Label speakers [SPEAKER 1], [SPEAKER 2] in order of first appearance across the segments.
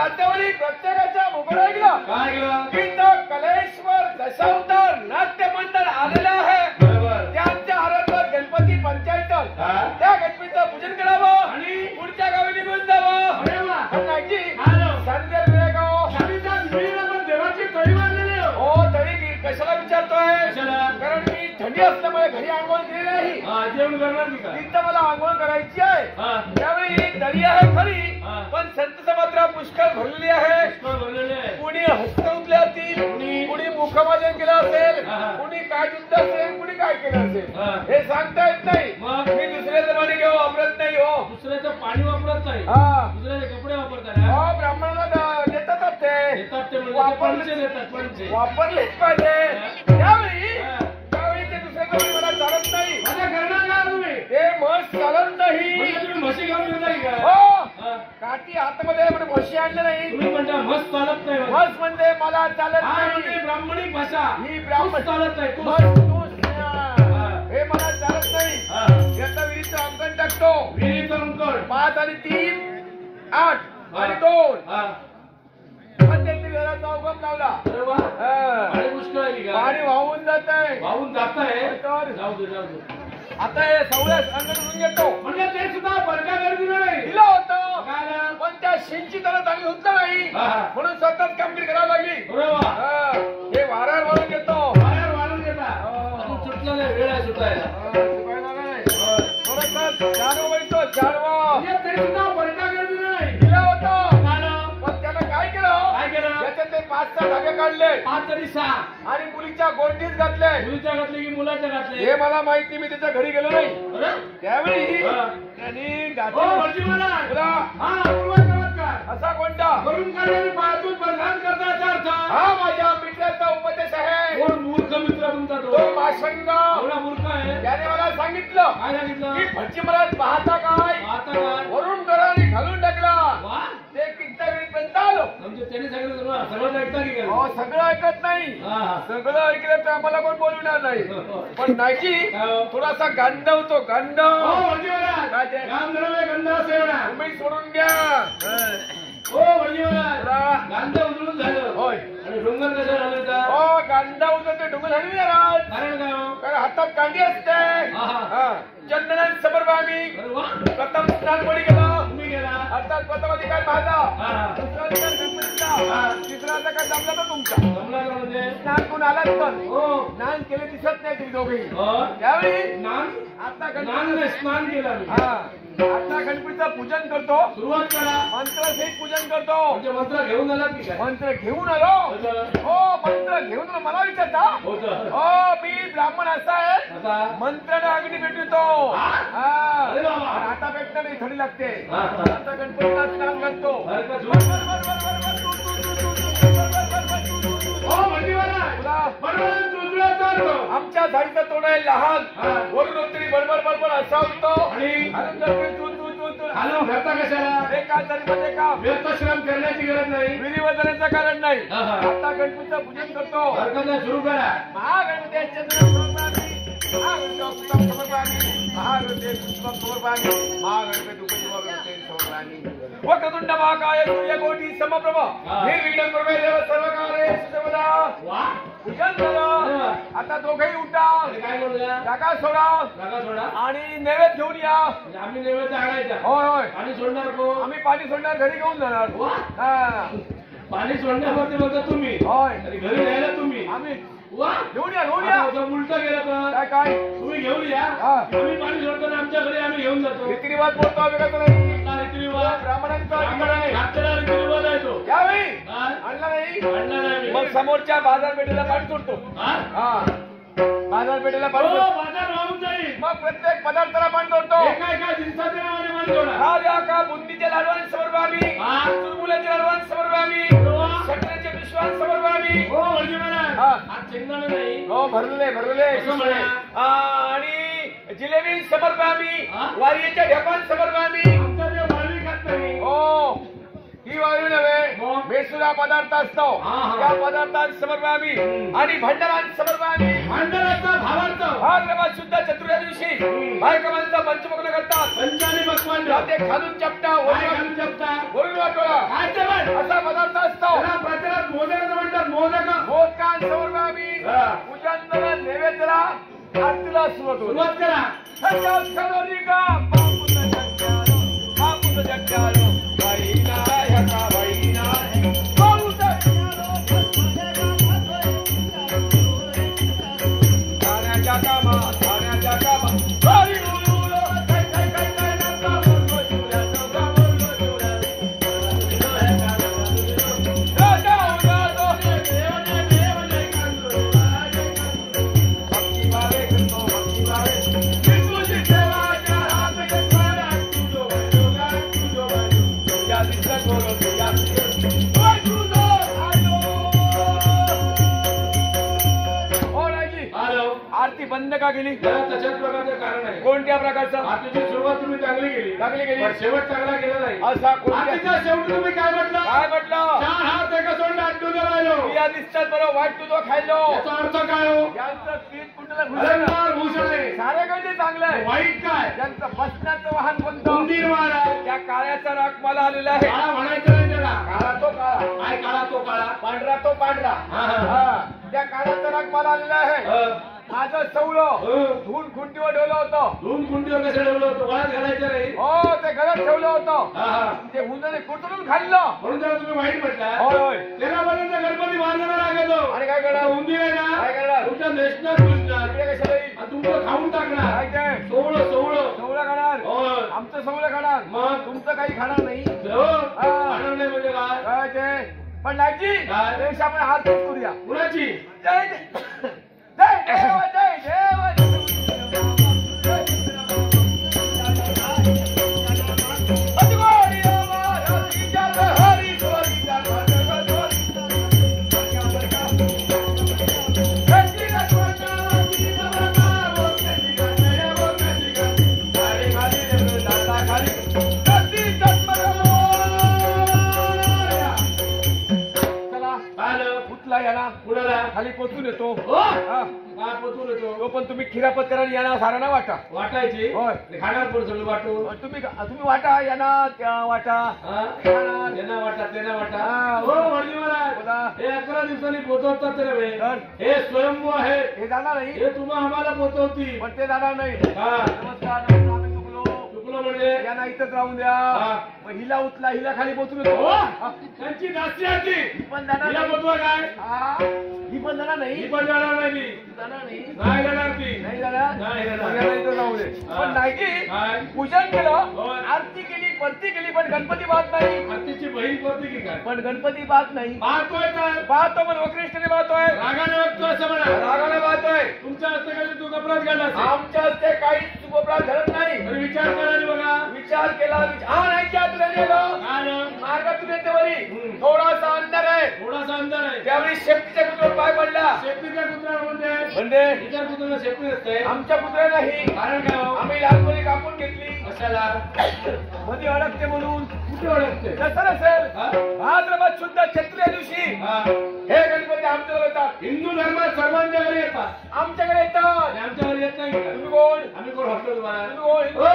[SPEAKER 1] त्याच्यावरी प्रत्येकाच्या मुखात ऐकलं
[SPEAKER 2] काय केलं
[SPEAKER 1] की तो कलेश्वर दशावतार नाट्य मंडळ आलेलं आहे.
[SPEAKER 2] बरोबर
[SPEAKER 1] त्यांच्या आराधनात गणपती पंचायत
[SPEAKER 2] हा.
[SPEAKER 1] त्या गणपतीचं पूजन करावं
[SPEAKER 2] आणि
[SPEAKER 1] पुढच्या गावी निघून जावं.
[SPEAKER 2] अरे वा
[SPEAKER 1] पण नाईकजी
[SPEAKER 2] हॅलो
[SPEAKER 1] संदेश वेळेगाव
[SPEAKER 2] शाळेच्या मुलीला पण देवाची तळी बांधलेली आहे.
[SPEAKER 1] हो तरी कशाला विचारतोय
[SPEAKER 2] कशाला?
[SPEAKER 1] कारण मी थंडी असल्यामुळे घरी आंघोळ केली नाही.
[SPEAKER 2] हा जेवण करणार की काय
[SPEAKER 1] तिथं मला आंघोळ करायची आहे.
[SPEAKER 2] हा
[SPEAKER 1] त्यावेळी तळी आहे खरी
[SPEAKER 2] हा.
[SPEAKER 1] पण संत समात्रा पुष्कळ भरलेली आहे.
[SPEAKER 2] पुष्कळ भरलेले आहे.
[SPEAKER 1] कुणी हस्त उठले असतील कुणी मुखमाजन केलं असेल
[SPEAKER 2] हा.
[SPEAKER 1] कुणी काय युद्ध असेल कुणी काय केलं असेल
[SPEAKER 2] हा.
[SPEAKER 1] हे सांगता येत नाही.
[SPEAKER 2] मग?
[SPEAKER 1] मी दुसऱ्याचं पाणी घेऊ वापरत नाही हो.
[SPEAKER 2] दुसऱ्याचं पाणी वापरत नाही
[SPEAKER 1] हा
[SPEAKER 2] दुसऱ्याचे कपडे वापरतात हा?
[SPEAKER 1] हो ब्राह्मणाला देतातच ते
[SPEAKER 2] देतात ते म्हणजे
[SPEAKER 1] वापरले-
[SPEAKER 2] पंचे देतात पंचे
[SPEAKER 1] वापरलेच पाहिजे. त्यावेळी
[SPEAKER 2] हा.
[SPEAKER 1] त्यावेळी ते दुसऱ्याचं पाणी मला चालत नाही.
[SPEAKER 2] माझ्या करणार का तुम्ही
[SPEAKER 1] ते मस्त चालत नाही.
[SPEAKER 2] म्हणजे तुम्ही म्हशी घेऊन येता की काय
[SPEAKER 1] हो
[SPEAKER 2] हा.
[SPEAKER 1] काठी हातामध्ये म्हणून म्हशी आणलं नाही.
[SPEAKER 2] तुम्ही म्हणता मस्त चालत नाही म्हणजे.
[SPEAKER 1] मस्त म्हणजे मला चालत
[SPEAKER 2] हा
[SPEAKER 1] नाही.
[SPEAKER 2] म्हणजे ब्राह्मणिक भाषा
[SPEAKER 1] ही ब्राह्मण
[SPEAKER 2] तूच चालत नाही तू
[SPEAKER 1] मस्त हे मला चालत नाही.
[SPEAKER 2] हा.
[SPEAKER 1] याचा विहिरीचं अंकन टाकतो
[SPEAKER 2] विहिरीचं अंकण
[SPEAKER 1] 5 आणि 3 8 आणि 2
[SPEAKER 2] हा.
[SPEAKER 1] मध्यंतरी घराचा उगम लावला.
[SPEAKER 2] अरे वा
[SPEAKER 1] हा.
[SPEAKER 2] पाणी पुष्कळ आहे की काय
[SPEAKER 1] पाणी वाहून जात आहे.
[SPEAKER 2] वाहून जात आहे
[SPEAKER 1] तर
[SPEAKER 2] जाऊ दे जाऊ दे
[SPEAKER 1] आता हे सवळ्यास अंगण करून घेतो.
[SPEAKER 2] म्हणजे ते सुद्धा बरका गर्दी नाही
[SPEAKER 1] दिलं होतं
[SPEAKER 2] काय आलं?
[SPEAKER 1] पण त्या शेणची त्याला चांगली होत नाही
[SPEAKER 2] हा, हा.
[SPEAKER 1] म्हणून सतत कामगिरी करावी लागली.
[SPEAKER 2] अरे वा
[SPEAKER 1] हा. हे वाऱ्यावर वाळून घेतो.
[SPEAKER 2] बाहेर वाढून घेता अजून सुटलं नाही वेळ आहे सुटायला
[SPEAKER 1] शिकवायला नाही. थोडंसं जानव बैठतो जानव
[SPEAKER 2] म्हणजे ते सुद्धा बरका गर्दी नाही
[SPEAKER 1] दिलं होतं
[SPEAKER 2] काय आलं?
[SPEAKER 1] पण त्यानं काय केलं
[SPEAKER 2] काय केलं
[SPEAKER 1] त्याच्यात ते 5-6 धागे काढले
[SPEAKER 2] 5 तरी 6
[SPEAKER 1] आणि मुलीच्या गोंडीत घातले.
[SPEAKER 2] मुलीच्या घातले की मुलाच्या घातले
[SPEAKER 1] हे मला माहिती मी त्याच्या घरी गेलो नाही.
[SPEAKER 2] अरे
[SPEAKER 1] त्यावेळी
[SPEAKER 2] हा.
[SPEAKER 1] त्यांनी
[SPEAKER 2] हो
[SPEAKER 1] घातले.
[SPEAKER 2] म्हणजे मला
[SPEAKER 1] तुला
[SPEAKER 2] हा अपूर्व चमत्कार
[SPEAKER 1] असा कोणता
[SPEAKER 2] करून काढल्याने पायातून बरखान करता याचा अर्थ
[SPEAKER 1] हा माझ्या मित्राचा उपदेश आहे.
[SPEAKER 2] कोण मूर्ख मित्र तुमचा
[SPEAKER 1] तो
[SPEAKER 2] तो
[SPEAKER 1] माशंग
[SPEAKER 2] एवढा मूर्ख आहे
[SPEAKER 1] त्याने मला सांगितलं
[SPEAKER 2] काय सांगितलं
[SPEAKER 1] की भटजी महाराज पाहता काय
[SPEAKER 2] आता काय
[SPEAKER 1] वरून डोळ्याने घालून टाकला.
[SPEAKER 2] वा
[SPEAKER 1] ते कित्ता वेळीपर्यंत आलो.
[SPEAKER 2] म्हणजे त्याने सांगितलं तुला सगळं ऐकता की काय
[SPEAKER 1] अहो, सगळं ऐकत नाही.
[SPEAKER 2] हा हा
[SPEAKER 1] सगळं ऐकलं तर आम्हाला कोण बोलवणार नाही. पण नाईकी
[SPEAKER 2] काय हो?
[SPEAKER 1] थोडासा गांडवतो गांडव.
[SPEAKER 2] हो म्हणजे मला
[SPEAKER 1] काय ते?
[SPEAKER 2] राम धर्म गंध सेवना
[SPEAKER 1] तुम्ही सोडून घ्या.
[SPEAKER 2] हो म्हणजे मला
[SPEAKER 1] तुला-
[SPEAKER 2] गांध उजळून झालं
[SPEAKER 1] होय
[SPEAKER 2] आणि डोंगर कसं झालं का
[SPEAKER 1] हो गांडव ते डोंगर झाली महाराज
[SPEAKER 2] कारण काय हो?
[SPEAKER 1] कारण हातात कांडी असते.
[SPEAKER 2] हा, हा.
[SPEAKER 1] हा. चंदनान समर्प आम्ही
[SPEAKER 2] अरे वा
[SPEAKER 1] प्रथम स्नान कोणी केलं
[SPEAKER 2] तुम्ही गेला
[SPEAKER 1] अर्थात प्रथम अधिकार माझा
[SPEAKER 2] हा हा
[SPEAKER 1] दुसरा अधिकार गणपतीचा
[SPEAKER 2] हा.
[SPEAKER 1] तिसरा अधिकार जमला तर तुमचा.
[SPEAKER 2] जमला का म्हणजे
[SPEAKER 1] स्नान कोण आलाच पण
[SPEAKER 2] हो
[SPEAKER 1] स्नान केले दिसत नाही तुम्ही दोघे.
[SPEAKER 2] हो.
[SPEAKER 1] त्यावेळी
[SPEAKER 2] स्नान
[SPEAKER 1] आता
[SPEAKER 2] स्नान
[SPEAKER 1] गणपती
[SPEAKER 2] नाही स्नान केलं मी
[SPEAKER 1] हा आता गणपतीचं पूजन करतो
[SPEAKER 2] सुरुवात करा
[SPEAKER 1] मंत्रासहित पूजन करतो.
[SPEAKER 2] म्हणजे मंत्र घेऊन आलात की काय
[SPEAKER 1] मंत्र घेऊन आलो
[SPEAKER 2] होतं
[SPEAKER 1] हो मंत्र घेऊन आलो. मला विचारता
[SPEAKER 2] होतं
[SPEAKER 1] हो मी ब्राह्मण असा आहे
[SPEAKER 2] आता
[SPEAKER 1] मंत्राने अग्नी पेटवितो. हा
[SPEAKER 2] अरे बाबा.
[SPEAKER 1] पण आता पेटणं नाही थंडी लागते.
[SPEAKER 2] हा, हा.
[SPEAKER 1] आता गणपतीला स्नान घालतो.
[SPEAKER 2] बरं का, झोप.
[SPEAKER 1] वर, वर, वर, वर, वर, वर, तू, तू, तू, तू, तू, वर, वर, वर, वर, तू, तू, तू, तू.
[SPEAKER 2] हो म्हणजे मला
[SPEAKER 1] तुला
[SPEAKER 2] बरोबर दुसऱ्याचा अर्थ
[SPEAKER 1] आमच्या झाडीचं तोंड आहे लहान
[SPEAKER 2] हा.
[SPEAKER 1] वरून तरी बडबड बडबड असा होतो
[SPEAKER 2] आणि
[SPEAKER 1] खालून जातोय तू तू तू तू
[SPEAKER 2] खालून घरता कशाला
[SPEAKER 1] हे काय तरी म्हणजे का
[SPEAKER 2] व्यर्थश्रम करण्याची गरज नाही
[SPEAKER 1] विधिवदनाचं कारण नाही.
[SPEAKER 2] हा, हा.
[SPEAKER 1] आता गणपतीचं पूजन करतो.
[SPEAKER 2] हरकत सुरू करा
[SPEAKER 1] महागणपती चंद्र समर्पामी महागणपती पुष्पम समर्पामी महागणपती पुष्पम समर्पामी महागणपती उपजीवगणपती समर्पामी वक्रतुंड महाकाय सूर्यकोटी समप्रभ
[SPEAKER 2] हा.
[SPEAKER 1] निर्विघ्नं कुर्मे देव सर्वकार्येषु सर्वदा.
[SPEAKER 2] वा
[SPEAKER 1] पूजन झालं.
[SPEAKER 2] हा.
[SPEAKER 1] आता दोघेही उठा
[SPEAKER 2] अरे काय बोलूया
[SPEAKER 1] जागा सोडा
[SPEAKER 2] जागा सोडा
[SPEAKER 1] आणि नैवेद्य घेऊन या.
[SPEAKER 2] म्हणजे आम्ही नैवेद्य आणायचा
[SPEAKER 1] होय होय
[SPEAKER 2] पाणी सोडणार कोण
[SPEAKER 1] आम्ही पाणी सोडणार घरी घेऊन जाणार.
[SPEAKER 2] वा.
[SPEAKER 1] हा
[SPEAKER 2] पाणी सोडण्यावरती बोलता तुम्ही
[SPEAKER 1] होय
[SPEAKER 2] आणि घरी यायला तुम्ही
[SPEAKER 1] आम्ही
[SPEAKER 2] वा
[SPEAKER 1] घेऊन या घेऊन या.
[SPEAKER 2] आता उलट गेलं तर
[SPEAKER 1] काय काय
[SPEAKER 2] तुम्ही घेऊन या
[SPEAKER 1] हा.
[SPEAKER 2] आम्ही पाणी सोडताना आमच्या घरी आम्ही घेऊन जातो
[SPEAKER 1] रीतिरिवाज बोलतो आम्ही कसं नाही.
[SPEAKER 2] आपला रीतिरिवाज
[SPEAKER 1] ब्राह्मणांचा अधिकार आहे.
[SPEAKER 2] आपल्याला रीतिरिवाज आहे तो
[SPEAKER 1] यावेळी
[SPEAKER 2] हा?
[SPEAKER 1] आणला नाही
[SPEAKER 2] आणला नाही
[SPEAKER 1] मग
[SPEAKER 2] मी.
[SPEAKER 1] समोरच्या बाजारपेठेला पाणी सोडतो.
[SPEAKER 2] हा?
[SPEAKER 1] हा बाजारपेठेला
[SPEAKER 2] हो,
[SPEAKER 1] पाणी सोडतो.
[SPEAKER 2] बाजार वाहून जाईल
[SPEAKER 1] मग प्रत्येक पदार्थाला पाणी सोडतो.
[SPEAKER 2] एका एका दिवसाच्या नावाने पाणी सोडा
[SPEAKER 1] राजा का बुंदीच्या लाडवांनी समर्प आम्ही
[SPEAKER 2] हा?
[SPEAKER 1] चुरमुल्याच्या लाडवांनी समर्प आम्ही
[SPEAKER 2] वा.
[SPEAKER 1] सटण्याचे विश्वास समर्प आम्ही.
[SPEAKER 2] हो म्हणजे मला
[SPEAKER 1] हा.
[SPEAKER 2] आज शेंगदाणे नाही
[SPEAKER 1] हो भरलेले भरलेले
[SPEAKER 2] कसं म्हणा?
[SPEAKER 1] आणि जिलेबी समर्प आम्ही
[SPEAKER 2] हा?
[SPEAKER 1] वारीच्या ढेपान समर्प आम्ही.
[SPEAKER 2] आमचा ते वाळवी खात नाही
[SPEAKER 1] हो ही वाळू नव्हे
[SPEAKER 2] मग?
[SPEAKER 1] बेसुरा पदार्थ असतो
[SPEAKER 2] हा, हा.
[SPEAKER 1] त्या पदार्थात समर्प आम्ही आणि भंडारात समर्प आम्ही.
[SPEAKER 2] भांडणाचा भावार्थ
[SPEAKER 1] भाद्रपद शुद्ध चतुर्या दिवशी बायकांचा पंचमुग्न करतात.
[SPEAKER 2] पंचाने पक्वान
[SPEAKER 1] ते खालून चपटा
[SPEAKER 2] काय
[SPEAKER 1] वरून
[SPEAKER 2] घालून जपता
[SPEAKER 1] वरून वाटोळा
[SPEAKER 2] काय जेवण
[SPEAKER 1] असा पदार्थ असतो.
[SPEAKER 2] त्याला प्रचारात मोदक म्हणतात. मोदक
[SPEAKER 1] मोदकांसमोर आम्ही
[SPEAKER 2] हा.
[SPEAKER 1] पूजन करून नैवेद्याला आरतीला सुरुवात होतो.
[SPEAKER 2] सुरुवात करा.
[SPEAKER 1] सकाळ सलोनी का बापूचं जगत्यालो बाईना ह्या बाईना खाण्याच्या कामा हरी आरती बंद का केली?
[SPEAKER 2] तशाच प्रकारचं कारण आहे.
[SPEAKER 1] कोणत्या प्रकारचं?
[SPEAKER 2] आरतीची सुरुवात तुम्ही चांगली केली.
[SPEAKER 1] चांगली केली.
[SPEAKER 2] पण शेवट चांगला केला नाही.
[SPEAKER 1] असा कोणत्या?
[SPEAKER 2] आरतीच्या शेवटी तुम्ही काय म्हटलं?
[SPEAKER 1] काय म्हटलं?
[SPEAKER 2] चार हात एका सोडला आटून राहिलो.
[SPEAKER 1] या दिसतात बरोबर वाईट तुझं खायलो.
[SPEAKER 2] याचा अर्थ काय हो?
[SPEAKER 1] यांचं पीठ कुठलं
[SPEAKER 2] अलंकार भूषण आहे.
[SPEAKER 1] सारे काही चांगलं आहे.
[SPEAKER 2] वाईट काय?
[SPEAKER 1] त्यांचं बसण्याचं वाहन कोणतं?
[SPEAKER 2] उंदीर वारा.
[SPEAKER 1] त्या काळ्याचा राग मला आलेला आहे.
[SPEAKER 2] काळा म्हणायचं नाही त्याला.
[SPEAKER 1] काळा तो काळा,
[SPEAKER 2] काय काळा तो काळा?
[SPEAKER 1] पांढरा तो पांढरा.
[SPEAKER 2] हा, हा.
[SPEAKER 1] हा, त्या काळाचा राग मला आलेला आहे. माझं सवलं धुवून खुंटीवर ठेवलं होतं.
[SPEAKER 2] धुवून कुंडीवर कसं ठेवलं होतं? वळत घालायचं नाही.
[SPEAKER 1] हो, ते घरात ठेवलं होतं.
[SPEAKER 2] हा, हा.
[SPEAKER 1] ते हुंदडे कुठून खाल्लं.
[SPEAKER 2] म्हणून त्याला तुम्ही वाईट म्हटला.
[SPEAKER 1] होय होय.
[SPEAKER 2] त्याला पर्यंत गणपती बांधायला लागतो.
[SPEAKER 1] आणि काय करणार?
[SPEAKER 2] उंदीर आहे
[SPEAKER 1] काय
[SPEAKER 2] ना,
[SPEAKER 1] करणार?
[SPEAKER 2] तुमच्या नेशनल घुसणार.
[SPEAKER 1] इकडे कशाला येईल?
[SPEAKER 2] आणि तुमचं खाऊन टाकणार.
[SPEAKER 1] काय ते?
[SPEAKER 2] सोवळं सोवळं.
[SPEAKER 1] सवलं खाणार.
[SPEAKER 2] होय.
[SPEAKER 1] आमचं सवलं खाणार.
[SPEAKER 2] मग?
[SPEAKER 1] तुमचं काही खाणार नाही.
[SPEAKER 2] हो. खाणार नाही म्हणजे काय?
[SPEAKER 1] काय ते? पण नाईजी
[SPEAKER 2] काय?
[SPEAKER 1] त्यापेक्षा आपण आरतीच करूया.
[SPEAKER 2] कुणाची?
[SPEAKER 1] जय जय देव जय देव.
[SPEAKER 2] कुणाला?
[SPEAKER 1] खाली पोचून येतो.
[SPEAKER 2] हो?
[SPEAKER 1] हा.
[SPEAKER 2] काय पोचून येतो?
[SPEAKER 1] तो पण तुम्ही खिरापत करायला यांना सारा ना वाटा.
[SPEAKER 2] वाटायची?
[SPEAKER 1] होय.
[SPEAKER 2] खाणार कोण सगळं वाटून?
[SPEAKER 1] तुम्ही वाटा यांना त्या वाटा.
[SPEAKER 2] हा?
[SPEAKER 1] खाणार.
[SPEAKER 2] त्यांना वाटा त्यांना वाटा.
[SPEAKER 1] हा.
[SPEAKER 2] हो वडली महाराज.
[SPEAKER 1] बोला.
[SPEAKER 2] हे 11 दिवसांनी पोचवतात रे बे.
[SPEAKER 1] तर?
[SPEAKER 2] हे स्वयंभू आहे.
[SPEAKER 1] हे जाणार नाही.
[SPEAKER 2] हे तुम्हा आम्हाला पोचवतील.
[SPEAKER 1] पण ते जाणार नाही.
[SPEAKER 2] हा.
[SPEAKER 1] नमस्कार नमस्कार, आम्ही चुकलो.
[SPEAKER 2] चुकलो म्हणजे?
[SPEAKER 1] यांना इथंच राहून द्या.
[SPEAKER 2] हा.
[SPEAKER 1] मग हिला उचला, हिला खाली पोचून
[SPEAKER 2] हो?
[SPEAKER 1] येतो. हा.
[SPEAKER 2] त्यांची दासी आहे ती.
[SPEAKER 1] ही पण जाणार
[SPEAKER 2] हिला
[SPEAKER 1] नाही.
[SPEAKER 2] पोचवा काय?
[SPEAKER 1] हा. ही पण जाणार नाही.
[SPEAKER 2] ही पण जाणार नाही ती.
[SPEAKER 1] जाणार नाही.
[SPEAKER 2] नाही जाणार ती.
[SPEAKER 1] नाही जाणार.
[SPEAKER 2] नाही जाणार.
[SPEAKER 1] मग याला इथं राहू दे.
[SPEAKER 2] हा.
[SPEAKER 1] पण नाही
[SPEAKER 2] काय?
[SPEAKER 1] की पूजन केलं,
[SPEAKER 2] होय.
[SPEAKER 1] आरती केली, परती केली, पण गणपती पाहत नाही.
[SPEAKER 2] आरतीची बहीण पोचली की काय?
[SPEAKER 1] पण गणपती पाहत नाही.
[SPEAKER 2] पाहतोय तर.
[SPEAKER 1] पाहतो पण वकृष्ठने पाहतोय.
[SPEAKER 2] रागाने वागतो असं म्हणा.
[SPEAKER 1] रागाने पाहतोय.
[SPEAKER 2] तुमच्या हस्ते काही तू कपडाच घालला असेल.
[SPEAKER 1] आमच्या हस्ते काहीच सुपरा धरत नाही.
[SPEAKER 2] तरी विचार करा आणि बघा.
[SPEAKER 1] विचार केला. हा नाही की तुला नेलं
[SPEAKER 2] काय ना?
[SPEAKER 1] मार्गातून येते वरी थोडासा अंतर आहे.
[SPEAKER 2] थोडासा अंतर आहे.
[SPEAKER 1] त्यावेळी शेपटीच्या कुत्र्यावर पाय पडला.
[SPEAKER 2] शेपटीच्या कुत्र्यावर म्हणजे
[SPEAKER 1] म्हणजे
[SPEAKER 2] इतर कुत्र्याला शेपटी नसते.
[SPEAKER 1] आमच्या कुत्र्या नाही.
[SPEAKER 2] कारण काय हो?
[SPEAKER 1] आम्ही लहानपणी कापून घेतली.
[SPEAKER 2] कशाला?
[SPEAKER 1] मध्ये अडकते म्हणून.
[SPEAKER 2] कुठे ओळखते?
[SPEAKER 1] तसं नसेल.
[SPEAKER 2] हा?
[SPEAKER 1] भाद्रपद शुद्ध क्षत्रिय दिवशी
[SPEAKER 2] हा.
[SPEAKER 1] हे गणपती आमच्याकडे येतात.
[SPEAKER 2] हिंदू धर्मात सर्वांच्या घरी येतात.
[SPEAKER 1] आमच्याकडे येतात.
[SPEAKER 2] आणि आमच्या घरी येत नाही का?
[SPEAKER 1] तुम्ही कोण?
[SPEAKER 2] आम्ही कोण हॉस्टेल
[SPEAKER 1] तुम्ही कोण? हिंदू?
[SPEAKER 2] हो.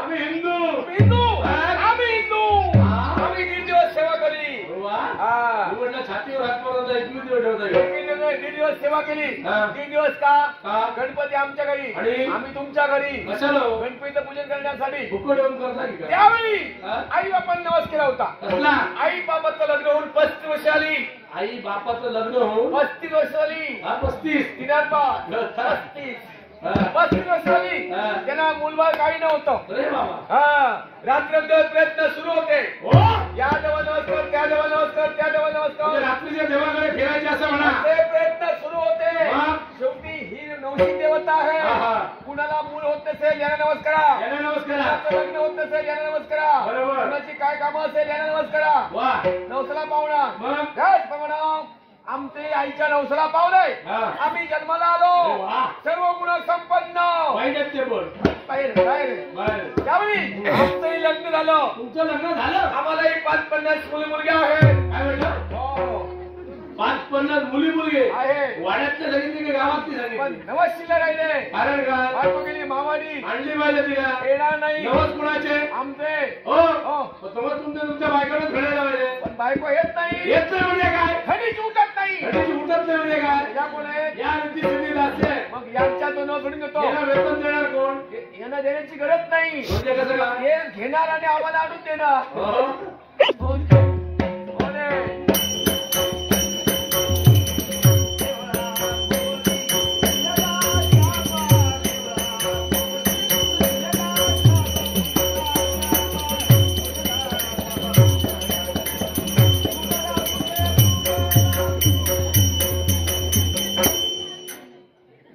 [SPEAKER 2] आम्ही हिंदू.
[SPEAKER 1] तुम्ही हिंदू?
[SPEAKER 2] हा?
[SPEAKER 1] आम्ही हिंदू.
[SPEAKER 2] हा?
[SPEAKER 1] आम्ही 3 दिवस सेवा केली.
[SPEAKER 2] वा.
[SPEAKER 1] हा.
[SPEAKER 2] मी म्हटलं छातीवर हात मारून 21 दिवस ठेवता येईल.
[SPEAKER 1] 3 दिवस सेवा केली.
[SPEAKER 2] हा.
[SPEAKER 1] 3 दिवस का?
[SPEAKER 2] का?
[SPEAKER 1] गणपती आमच्या घरी
[SPEAKER 2] आणि?
[SPEAKER 1] आम्ही तुमच्या घरी.
[SPEAKER 2] कशाला हो?
[SPEAKER 1] गणपतीचं पूजन करण्यासाठी.
[SPEAKER 2] फुकट येऊन करता की काय?
[SPEAKER 1] त्यावेळी
[SPEAKER 2] हा?
[SPEAKER 1] आई बापांनी नवस केला होता.
[SPEAKER 2] कसला?
[SPEAKER 1] आई बाबाचं लग्न होऊन 35 वर्ष आली.
[SPEAKER 2] आई बापाचं लग्न होऊन
[SPEAKER 1] 35 वर्ष आली.
[SPEAKER 2] हा 35.
[SPEAKER 1] तिनात 35
[SPEAKER 2] हा.
[SPEAKER 1] 35 वर्ष आली.
[SPEAKER 2] हा.
[SPEAKER 1] त्यांना मुलबाळ काही नव्हतं.
[SPEAKER 2] अरे बाबा.
[SPEAKER 1] हा. रात्रंदिवस प्रयत्न सुरू होते.
[SPEAKER 2] हो.
[SPEAKER 1] या देवा नमस्कार, त्या देवा नमस्कार, त्या देवा
[SPEAKER 2] म्हणजे
[SPEAKER 1] नमस्कार.
[SPEAKER 2] रात्रीच्या देवाकडे फिरायचे असं म्हणा.
[SPEAKER 1] ते प्रयत्न सुरू होते.
[SPEAKER 2] हा.
[SPEAKER 1] शेवटी ही नवशी देवता आहे.
[SPEAKER 2] हा.
[SPEAKER 1] कुणाला मूल होत नसेल याला नमस्कारा.
[SPEAKER 2] याला नमस्कार.
[SPEAKER 1] कुणाचं लग्न होत नसेल याला नमस्कारा.
[SPEAKER 2] बरोबर.
[SPEAKER 1] कुणाची काय कामं असेल याला नमस्कारा.
[SPEAKER 2] वा.
[SPEAKER 1] नवसला पाहुणा.
[SPEAKER 2] मग?
[SPEAKER 1] त्याचप्रमाणे आमचे आईच्या नवसला पाहुणे.
[SPEAKER 2] हा.
[SPEAKER 1] आम्ही जन्माला
[SPEAKER 2] अरे
[SPEAKER 1] आलो.
[SPEAKER 2] वा.
[SPEAKER 1] सर्व गुण संपन्न.
[SPEAKER 2] पाहिजेत ते बोल.
[SPEAKER 1] बाहेर बाहेर.
[SPEAKER 2] बरं.
[SPEAKER 1] त्यावेळी आमचंही लग्न झालं.
[SPEAKER 2] तुमचं लग्न झालं?
[SPEAKER 1] आम्हालाही 5-50 मुली-मुलगे आहेत.
[SPEAKER 2] काय म्हटलं?
[SPEAKER 1] हो.
[SPEAKER 2] 5-50 मुली मुलगे
[SPEAKER 1] आहे.
[SPEAKER 2] वाड्यातल्या सांगितले की गावातली
[SPEAKER 1] पण
[SPEAKER 2] सांगितली?
[SPEAKER 1] नवशीला राहिले.
[SPEAKER 2] कारण काय?
[SPEAKER 1] बायको गेली मामाडी.
[SPEAKER 2] आणली पाहिजे तिला.
[SPEAKER 1] येणार नाही.
[SPEAKER 2] नवस कुणाचे?
[SPEAKER 1] आमचे.
[SPEAKER 2] हो.
[SPEAKER 1] हो.
[SPEAKER 2] समज तुमच्या बायकोने खेळायला पाहिजे.
[SPEAKER 1] पण बायको येत नाही.
[SPEAKER 2] येत नाही म्हणजे काय?
[SPEAKER 1] खडीच उठत नाही.
[SPEAKER 2] घडीची उठत नाही म्हणजे काय?
[SPEAKER 1] त्यामुळे
[SPEAKER 2] या रीती असते.
[SPEAKER 1] मग यांच्यातून सोडून देतो.
[SPEAKER 2] याला वेतन देणार कोण?
[SPEAKER 1] यांना देण्याची गरज नाही.
[SPEAKER 2] म्हणजे कसं काय?
[SPEAKER 1] हे घेणार आणि आम्हाला आणून देणार.
[SPEAKER 2] हो.
[SPEAKER 1] हो रे.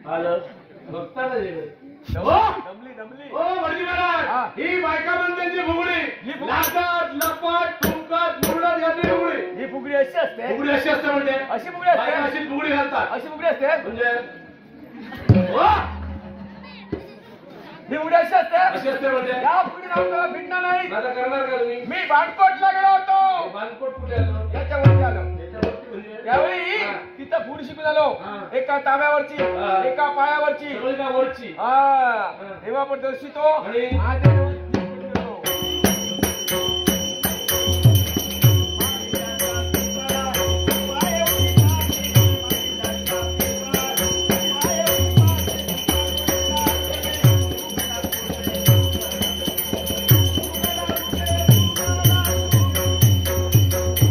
[SPEAKER 2] आलं. बघताना जे. हो.
[SPEAKER 1] दमली दमली.
[SPEAKER 2] ओ भटजी महाराज, ही बायका बनत्यांची फुगडी.
[SPEAKER 1] ही फुगडी.
[SPEAKER 2] लाटत, लपट, ठुमकत, मुरडत घातली फुगडी.
[SPEAKER 1] ही फुगडी अशी असते.
[SPEAKER 2] फुगडी अशी असते म्हणजे?
[SPEAKER 1] अशी फुगडी असते.
[SPEAKER 2] बायका अशी फुगडी घालतात.
[SPEAKER 1] अशी फुगडी असते.
[SPEAKER 2] म्हणजे? हो.
[SPEAKER 1] ही फुगडी अशी असते.
[SPEAKER 2] अशी असते म्हणजे?
[SPEAKER 1] या फुगडीत आपल्याला भिडणार नाही.
[SPEAKER 2] आता करणार का तुम्ही?
[SPEAKER 1] मी बाणकोटला गेलो होतो.
[SPEAKER 2] बाणकोट कुठे आलो?
[SPEAKER 1] त्याच्यावरती आलो.
[SPEAKER 2] याच्यावरती म्हणजे?
[SPEAKER 1] त्यावेळी
[SPEAKER 2] हा.
[SPEAKER 1] तिथं फूड शिकून आलो.
[SPEAKER 2] हा.
[SPEAKER 1] एका तांब्यावरची,
[SPEAKER 2] हा.
[SPEAKER 1] एका पायावरची.
[SPEAKER 2] सगळी का वरची?
[SPEAKER 1] हा. तेव्हा पण दर्शितो
[SPEAKER 2] आणि?
[SPEAKER 1] माझ्या डोळ्यात दिसतो.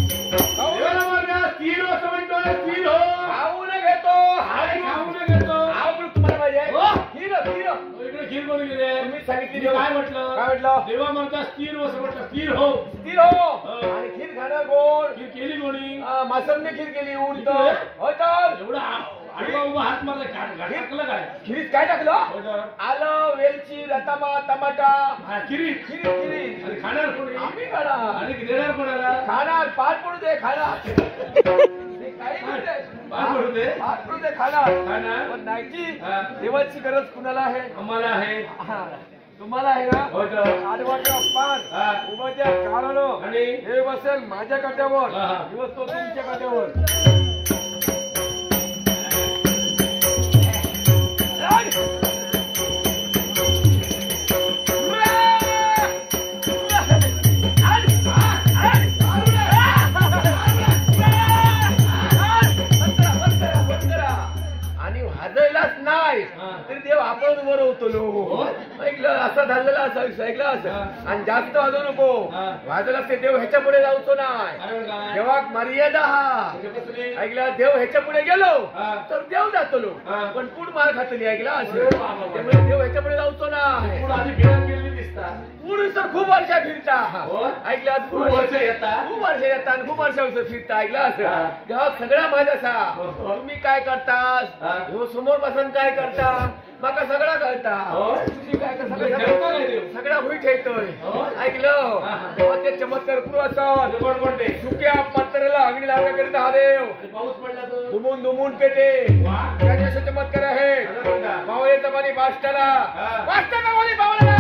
[SPEAKER 2] देवाला मारण्या, स्थिर हो असं म्हणतोय, स्थिर हो.
[SPEAKER 1] खाऊन घेतो.
[SPEAKER 2] हाय खाऊन घेतो.
[SPEAKER 1] आवडून तुम्हाला पाहिजे.
[SPEAKER 2] हो.
[SPEAKER 1] खीर खीर.
[SPEAKER 2] इकडे खीर कोणी गेले?
[SPEAKER 1] तुम्ही सांगितली
[SPEAKER 2] मी काय म्हटलं?
[SPEAKER 1] काय म्हटलं?
[SPEAKER 2] देवा म्हणता स्थिर हो असं म्हटलं. स्थिर हो.
[SPEAKER 1] खीर हो.
[SPEAKER 2] हो.
[SPEAKER 1] आणि खीर खाणार कोण?
[SPEAKER 2] खीर केली कोणी?
[SPEAKER 1] मासमने खीर केली. उडत
[SPEAKER 2] इकडे?
[SPEAKER 1] हो तर
[SPEAKER 2] एवढा आडवा उभा हात माझा टाकलं काय?
[SPEAKER 1] खिरीत काय टाकलं?
[SPEAKER 2] हो तर.
[SPEAKER 1] आलं, वेलची, रतामा, टमाटा.
[SPEAKER 2] हा, खिरी.
[SPEAKER 1] खिरीत
[SPEAKER 2] आणि खाणार कोणी?
[SPEAKER 1] आम्ही खाणार.
[SPEAKER 2] आणि देणार कोणाला?
[SPEAKER 1] खाणार. पाठ पडू दे खाणार. ते काही करू दे.
[SPEAKER 2] पाठ पडू दे.
[SPEAKER 1] पाठ पडू दे खाणार.
[SPEAKER 2] खाणार.
[SPEAKER 1] पण नाहीची
[SPEAKER 2] हा.
[SPEAKER 1] देवाची गरज कुणाला आहे?
[SPEAKER 2] आम्हाला आहे.
[SPEAKER 1] हा. तुम्हाला आहे ना?
[SPEAKER 2] हो तर.
[SPEAKER 1] आडवाच्या पान
[SPEAKER 2] हा.
[SPEAKER 1] उभं त्या कारण
[SPEAKER 2] आणि?
[SPEAKER 1] हे बसेल माझ्या काट्यावर.
[SPEAKER 2] हा, हा.
[SPEAKER 1] दिवस तो तुमच्या काट्यावर. आणि वाजयलाच नाही
[SPEAKER 2] हा.
[SPEAKER 1] तरी देव आपण बरवतो
[SPEAKER 2] हो.
[SPEAKER 1] ऐकलं असं झालेलं असं ऐकलं असं.
[SPEAKER 2] हा.
[SPEAKER 1] आणि जास्त वाजवू नको.
[SPEAKER 2] हा.
[SPEAKER 1] वाजवला ते देव ह्याच्या पुढे जाऊचो नाही.
[SPEAKER 2] कारण काय?
[SPEAKER 1] देवा मर्यादा हा.
[SPEAKER 2] म्हणजे कसली?
[SPEAKER 1] ऐकला देव ह्याच्या पुढे गेलो
[SPEAKER 2] हा.
[SPEAKER 1] तर देव जातो
[SPEAKER 2] हा.
[SPEAKER 1] पण पुढ मार खातली ऐकला असं.
[SPEAKER 2] अरे बाबा.
[SPEAKER 1] त्यामुळे देव ह्याच्या पुढे जाऊचो नाही.
[SPEAKER 2] पुढं आधी फिरायला गेलेली दिसतात.
[SPEAKER 1] पुढे तर खूप वर्षा फिरता.
[SPEAKER 2] हो.
[SPEAKER 1] ऐकला
[SPEAKER 2] खूप वर्ष येतात.
[SPEAKER 1] खूप वर्ष येतात खूप वर्षावर फिरता ऐकला
[SPEAKER 2] हा.
[SPEAKER 1] असं. तेव्हा सगळा माझा सा
[SPEAKER 2] हो, हो.
[SPEAKER 1] तुम्ही काय करतास
[SPEAKER 2] हा.
[SPEAKER 1] ह्यो समोर बसून काय करता माका सगळा कळता.
[SPEAKER 2] हो.
[SPEAKER 1] तुम्ही काय करता?
[SPEAKER 2] तुम्ही ठेवता काय देव?
[SPEAKER 1] सगळा होई ठेवतोय.
[SPEAKER 2] हो.
[SPEAKER 1] ऐकलं
[SPEAKER 2] हा, हा.
[SPEAKER 1] तेव्हा ते चमत्कार करू असतात.
[SPEAKER 2] ते कोण कोणते?
[SPEAKER 1] सुक्या पात्राला अंगणी लावण्या करीता हा देव
[SPEAKER 2] आणि पाऊस पडला तर?
[SPEAKER 1] दुमून दुमून पेटे.
[SPEAKER 2] वा.
[SPEAKER 1] त्याचे असे चमत्कार आहे.
[SPEAKER 2] असं कोणता?
[SPEAKER 1] मावळेचा पाणी पाष्टाला
[SPEAKER 2] हा.
[SPEAKER 1] पाष्टाला पाणी पावला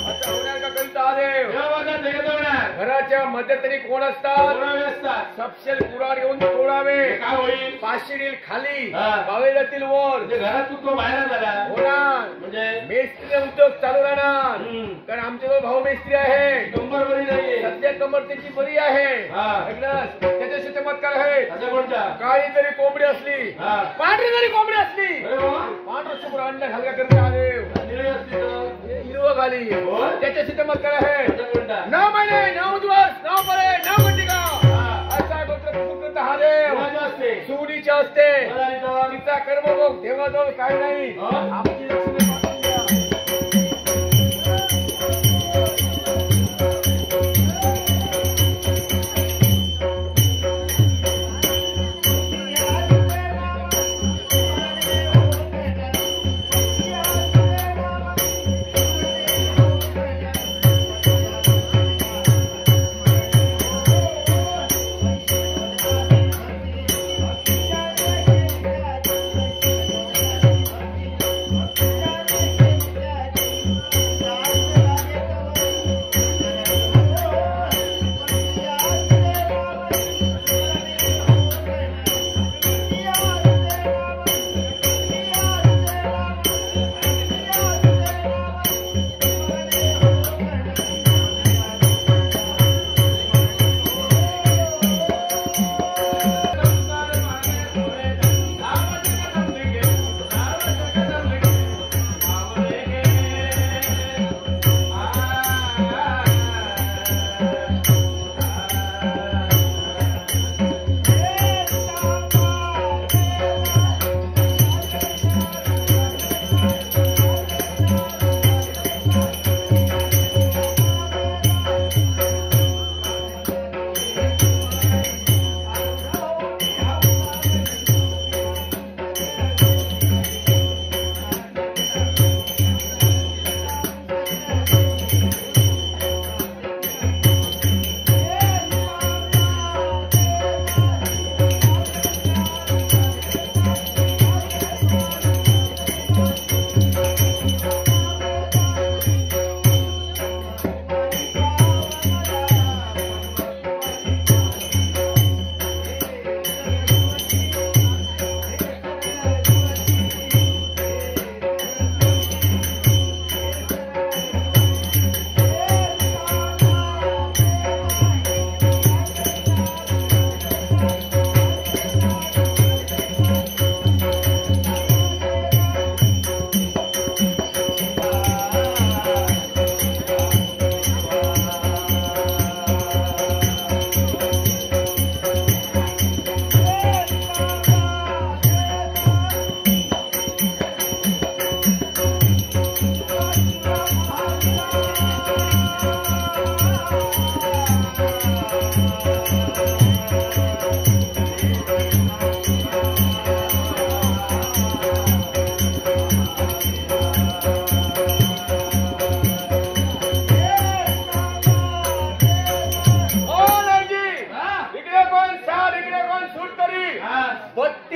[SPEAKER 1] असं होण्याचा करीता हा देव.
[SPEAKER 2] देवा माझा जगत होणार.
[SPEAKER 1] घराच्या मध्यंतरी कोण असतात?
[SPEAKER 2] कोणावे असतात?
[SPEAKER 1] सपशेल कुराड घेऊन तोडावे.
[SPEAKER 2] हे काय होईल?
[SPEAKER 1] पाशिडील खाली
[SPEAKER 2] हा.
[SPEAKER 1] बावे जातील वर
[SPEAKER 2] म्हणजे घरात तो बाहेर झाला.
[SPEAKER 1] होणार.
[SPEAKER 2] म्हणजे
[SPEAKER 1] मेस्त्री उद्योग चालू राहणार.
[SPEAKER 2] हम्म.
[SPEAKER 1] कारण आमचे जो भाऊ मेस्त्री आहे
[SPEAKER 2] कंबर बरी नाहीये.
[SPEAKER 1] सध्या कमर त्याची बरी आहे.
[SPEAKER 2] हा.
[SPEAKER 1] ऐकलंस? त्याच्याशी चमत्कार आहे.
[SPEAKER 2] असं कोणता?
[SPEAKER 1] काळी जरी कोंबडी असली
[SPEAKER 2] हा.
[SPEAKER 1] पांढरी जरी कोंबडी असली
[SPEAKER 2] अरे वा.
[SPEAKER 1] पांढरं शुभ्र अंड घालका करते हा देव.
[SPEAKER 2] निळी असली तर?
[SPEAKER 1] हिरवं घाली
[SPEAKER 2] हो.
[SPEAKER 1] त्याच्याशी चमत्कार आहे.
[SPEAKER 2] असं कोणता?
[SPEAKER 1] 9 महिने 9 दिवस 9 बरे 9 घंटिका
[SPEAKER 2] हा.
[SPEAKER 1] असा गोत्र हा देव.
[SPEAKER 2] कोणाचं असते?
[SPEAKER 1] सुनीच्या असते.
[SPEAKER 2] कोणाला इथं?
[SPEAKER 1] तिचा कर्मभोग देवाजवळ काय नाही.
[SPEAKER 2] हो.
[SPEAKER 1] आमची लक्ष्मी पाठवून द्या.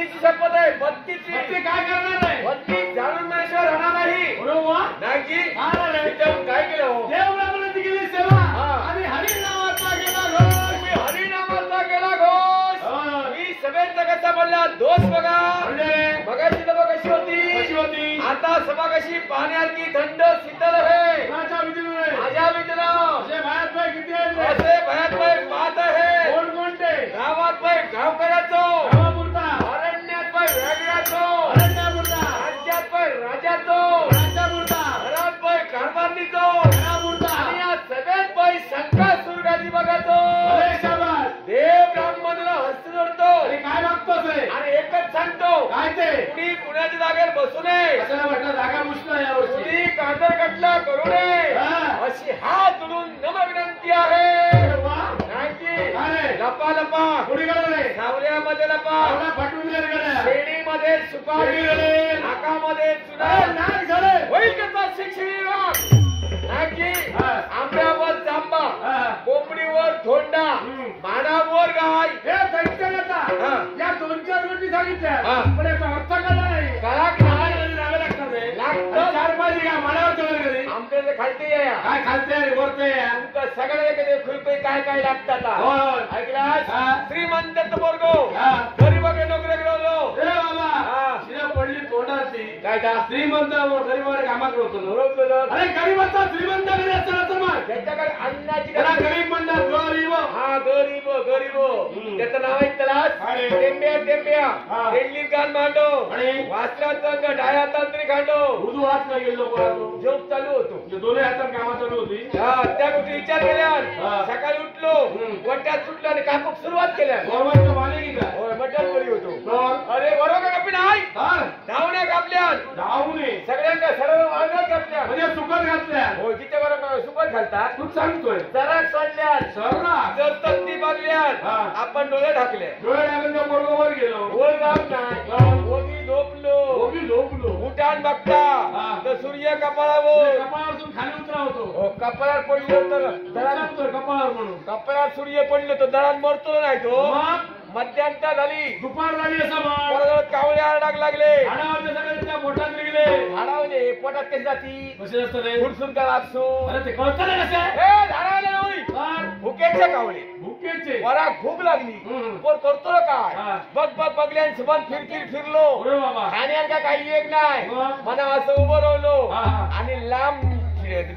[SPEAKER 1] बत्तीची शपथ आहे, बत्तीची.
[SPEAKER 2] ते काय करणार आहे?
[SPEAKER 1] बत्तीस जाणून मनुष्य राहणार नाही.
[SPEAKER 2] बरोबर
[SPEAKER 1] नागजी
[SPEAKER 2] काय रे?
[SPEAKER 1] तिथं काय केलं हो?
[SPEAKER 2] देव रामाची केली सेवा
[SPEAKER 1] हा.
[SPEAKER 2] आणि हरी नावाचा गेला घोष.
[SPEAKER 1] तुम्ही हरिनामाचा केला घोष.
[SPEAKER 2] हा.
[SPEAKER 1] मी सभेचा कसा बोलला दोष बघा.
[SPEAKER 2] म्हणजे
[SPEAKER 1] बघायची सभा कशी
[SPEAKER 2] कशी
[SPEAKER 1] होती.
[SPEAKER 2] होती?
[SPEAKER 1] आता सभा कशी पाहण्याची थंड शीतल आहे.
[SPEAKER 2] कोणाच्या विचारू रे?
[SPEAKER 1] माझ्या मित्रांनो
[SPEAKER 2] असे बाहेर पाय किती आहेत रे?
[SPEAKER 1] असे भयात पाहत आहे.
[SPEAKER 2] कोण कोणते?
[SPEAKER 1] गावात पाय गावकऱ्याचो,
[SPEAKER 2] गावापुरता,
[SPEAKER 1] अरण्यात पाय वेगळ्याचो,
[SPEAKER 2] अरण्यापुरता,
[SPEAKER 1] राज्यात पाय राजाचो,
[SPEAKER 2] राज्यापुरता,
[SPEAKER 1] घरात पाय कारभारणीचो,
[SPEAKER 2] घरापुरता.
[SPEAKER 1] आणि या सगळ्यात पाय शंका सुरगाची बघाचो.
[SPEAKER 2] अरे शाबास.
[SPEAKER 1] देव ब्राह्मणाला हस्त जोडतो
[SPEAKER 2] अरे काय मागतोस रे?
[SPEAKER 1] आणि एकच सांगतो,
[SPEAKER 2] काय ते?
[SPEAKER 1] कुणी कुणाच्या जागेवर बसू नये,
[SPEAKER 2] कशाला म्हटलं जागा मुश्किल यावर्षी.
[SPEAKER 1] कुणी कांदर कटला करू नये,
[SPEAKER 2] हा.
[SPEAKER 1] अशी हात जोडून नमविनंती आहे.
[SPEAKER 2] अरे वा.
[SPEAKER 1] नाही
[SPEAKER 2] अरे.
[SPEAKER 1] लपा लपा
[SPEAKER 2] कोणी गेलं रे?
[SPEAKER 1] सावल्यामध्ये लपा,
[SPEAKER 2] एवढा फटून गेलं गड्या.
[SPEAKER 1] शेणीमध्ये सुपारी,
[SPEAKER 2] शेणी.
[SPEAKER 1] नाकामध्ये
[SPEAKER 2] अरे
[SPEAKER 1] चुना,
[SPEAKER 2] नाक झाले.
[SPEAKER 1] होईल कसा शिक्षण. नाही
[SPEAKER 2] हा.
[SPEAKER 1] आंब्यावर जांबा,
[SPEAKER 2] हा.
[SPEAKER 1] कोंबडीवर धोंडा, मानावर गाय.
[SPEAKER 2] हे दैत्याचा
[SPEAKER 1] हा.
[SPEAKER 2] या 2-4 गोष्टी सांगितल्या
[SPEAKER 1] हा.
[SPEAKER 2] पण याचा अर्थ कळला नाही.
[SPEAKER 1] कळा की नाही?
[SPEAKER 2] नावे नावे लागतात रे.
[SPEAKER 1] लागतात.
[SPEAKER 2] अरे 4 पाहिजे का मनावर चढवलं घरी.
[SPEAKER 1] आमच्या इथे खालती या
[SPEAKER 2] काय खालते रे वरते या.
[SPEAKER 1] तुमचं सगळं एखादे खुरपे काय काय लागतात
[SPEAKER 2] होय.
[SPEAKER 1] ऐकलास.
[SPEAKER 2] हा.
[SPEAKER 1] श्रीमंत बोरगो
[SPEAKER 2] हा.
[SPEAKER 1] गरीबाकडे नोकरी गेलो.
[SPEAKER 2] ए बाबा
[SPEAKER 1] हा.
[SPEAKER 2] शिरा पडली तोंडाची.
[SPEAKER 1] काय का
[SPEAKER 2] श्रीमंत गरीबाकडे कामाकडे होतो ना.
[SPEAKER 1] बरोबर.
[SPEAKER 2] अरे गरीबाचा श्रीमंत घरी असताना तर मग
[SPEAKER 1] त्याच्याकडे अन्नाची
[SPEAKER 2] त्याला
[SPEAKER 1] गरज.
[SPEAKER 2] गरीब म्हणतात गरीब.
[SPEAKER 1] हा गरीब गरीब त्याचं नाव आहे त्यालाच
[SPEAKER 2] काय?
[SPEAKER 1] टेंब्या टेंब्या
[SPEAKER 2] हा.
[SPEAKER 1] तेंडली कान मांडो
[SPEAKER 2] आणि?
[SPEAKER 1] वाचल्याचा अंग डाया तांत्रिक हांडो.
[SPEAKER 2] उर्दू हात नाही गेलो कोणाला.
[SPEAKER 1] झोप चालू होतो.
[SPEAKER 2] दोन्ही हातात कामा चालू होती.
[SPEAKER 1] हा, त्या गोष्टी विचार केल्या.
[SPEAKER 2] हा.
[SPEAKER 1] सकाळी उठलो, गोट्यात सुटलो आणि कापूक सुरुवात केल्या.
[SPEAKER 2] गव्हर्नमेंटचं मालिक काय?
[SPEAKER 1] होय मटण करी होतो.
[SPEAKER 2] तर
[SPEAKER 1] अरे बरोबर कापी नाही
[SPEAKER 2] तर
[SPEAKER 1] धावण्या कापल्या,
[SPEAKER 2] धावू नये
[SPEAKER 1] सगळ्यांना सर्व वाळगत कापल्या.
[SPEAKER 2] म्हणजे सुकत घातल्या.
[SPEAKER 1] हो तिथे बरोबर सुपत घालतात.
[SPEAKER 2] तू सांगतोय
[SPEAKER 1] जरा सोडल्या,
[SPEAKER 2] सरला
[SPEAKER 1] तत्ती बघल्या,
[SPEAKER 2] हा.
[SPEAKER 1] आपण डोळे ढाकले.
[SPEAKER 2] डोळे लागून बरोबर गेलो.
[SPEAKER 1] वर जाऊन नाही ओगी झोपलो.
[SPEAKER 2] ओबी झोपलो.
[SPEAKER 1] उठान बघता
[SPEAKER 2] हा.
[SPEAKER 1] तर सूर्य कपाळावर.
[SPEAKER 2] कपाळातून खाली उतरावतो.
[SPEAKER 1] हो, कपाळावर पडलो तर दळात,
[SPEAKER 2] सांगतोय कपाळावर म्हणून.
[SPEAKER 1] कपाळावर सूर्य पडलो तर दळात मरतो नाही तो.
[SPEAKER 2] मग
[SPEAKER 1] मध्यांता झाली,
[SPEAKER 2] दुपार झाली असं मग
[SPEAKER 1] परत कावळे आरडाग लागले.
[SPEAKER 2] झाडावरचे सगळे त्या पोटात निघले.
[SPEAKER 1] झाडावले पोटात कशी जाती
[SPEAKER 2] कसे असतं रे?
[SPEAKER 1] खुरसून का लागसून.
[SPEAKER 2] अरे ते कळतं ना कसं आहे?
[SPEAKER 1] हे झाडावले नाही
[SPEAKER 2] तर
[SPEAKER 1] भुकेचे कावळे.
[SPEAKER 2] भुकेचे.
[SPEAKER 1] वरा भूक लागली.
[SPEAKER 2] हम्म.
[SPEAKER 1] पोर करतो ना काय
[SPEAKER 2] हा.
[SPEAKER 1] बघ बघ बघल्यान सुभान फिरलो.
[SPEAKER 2] अरे बाबा.
[SPEAKER 1] खाण्यात का काही एक नाही.
[SPEAKER 2] मग?
[SPEAKER 1] मला असं उभं राहिलो
[SPEAKER 2] हा, हा.
[SPEAKER 1] आणि लांब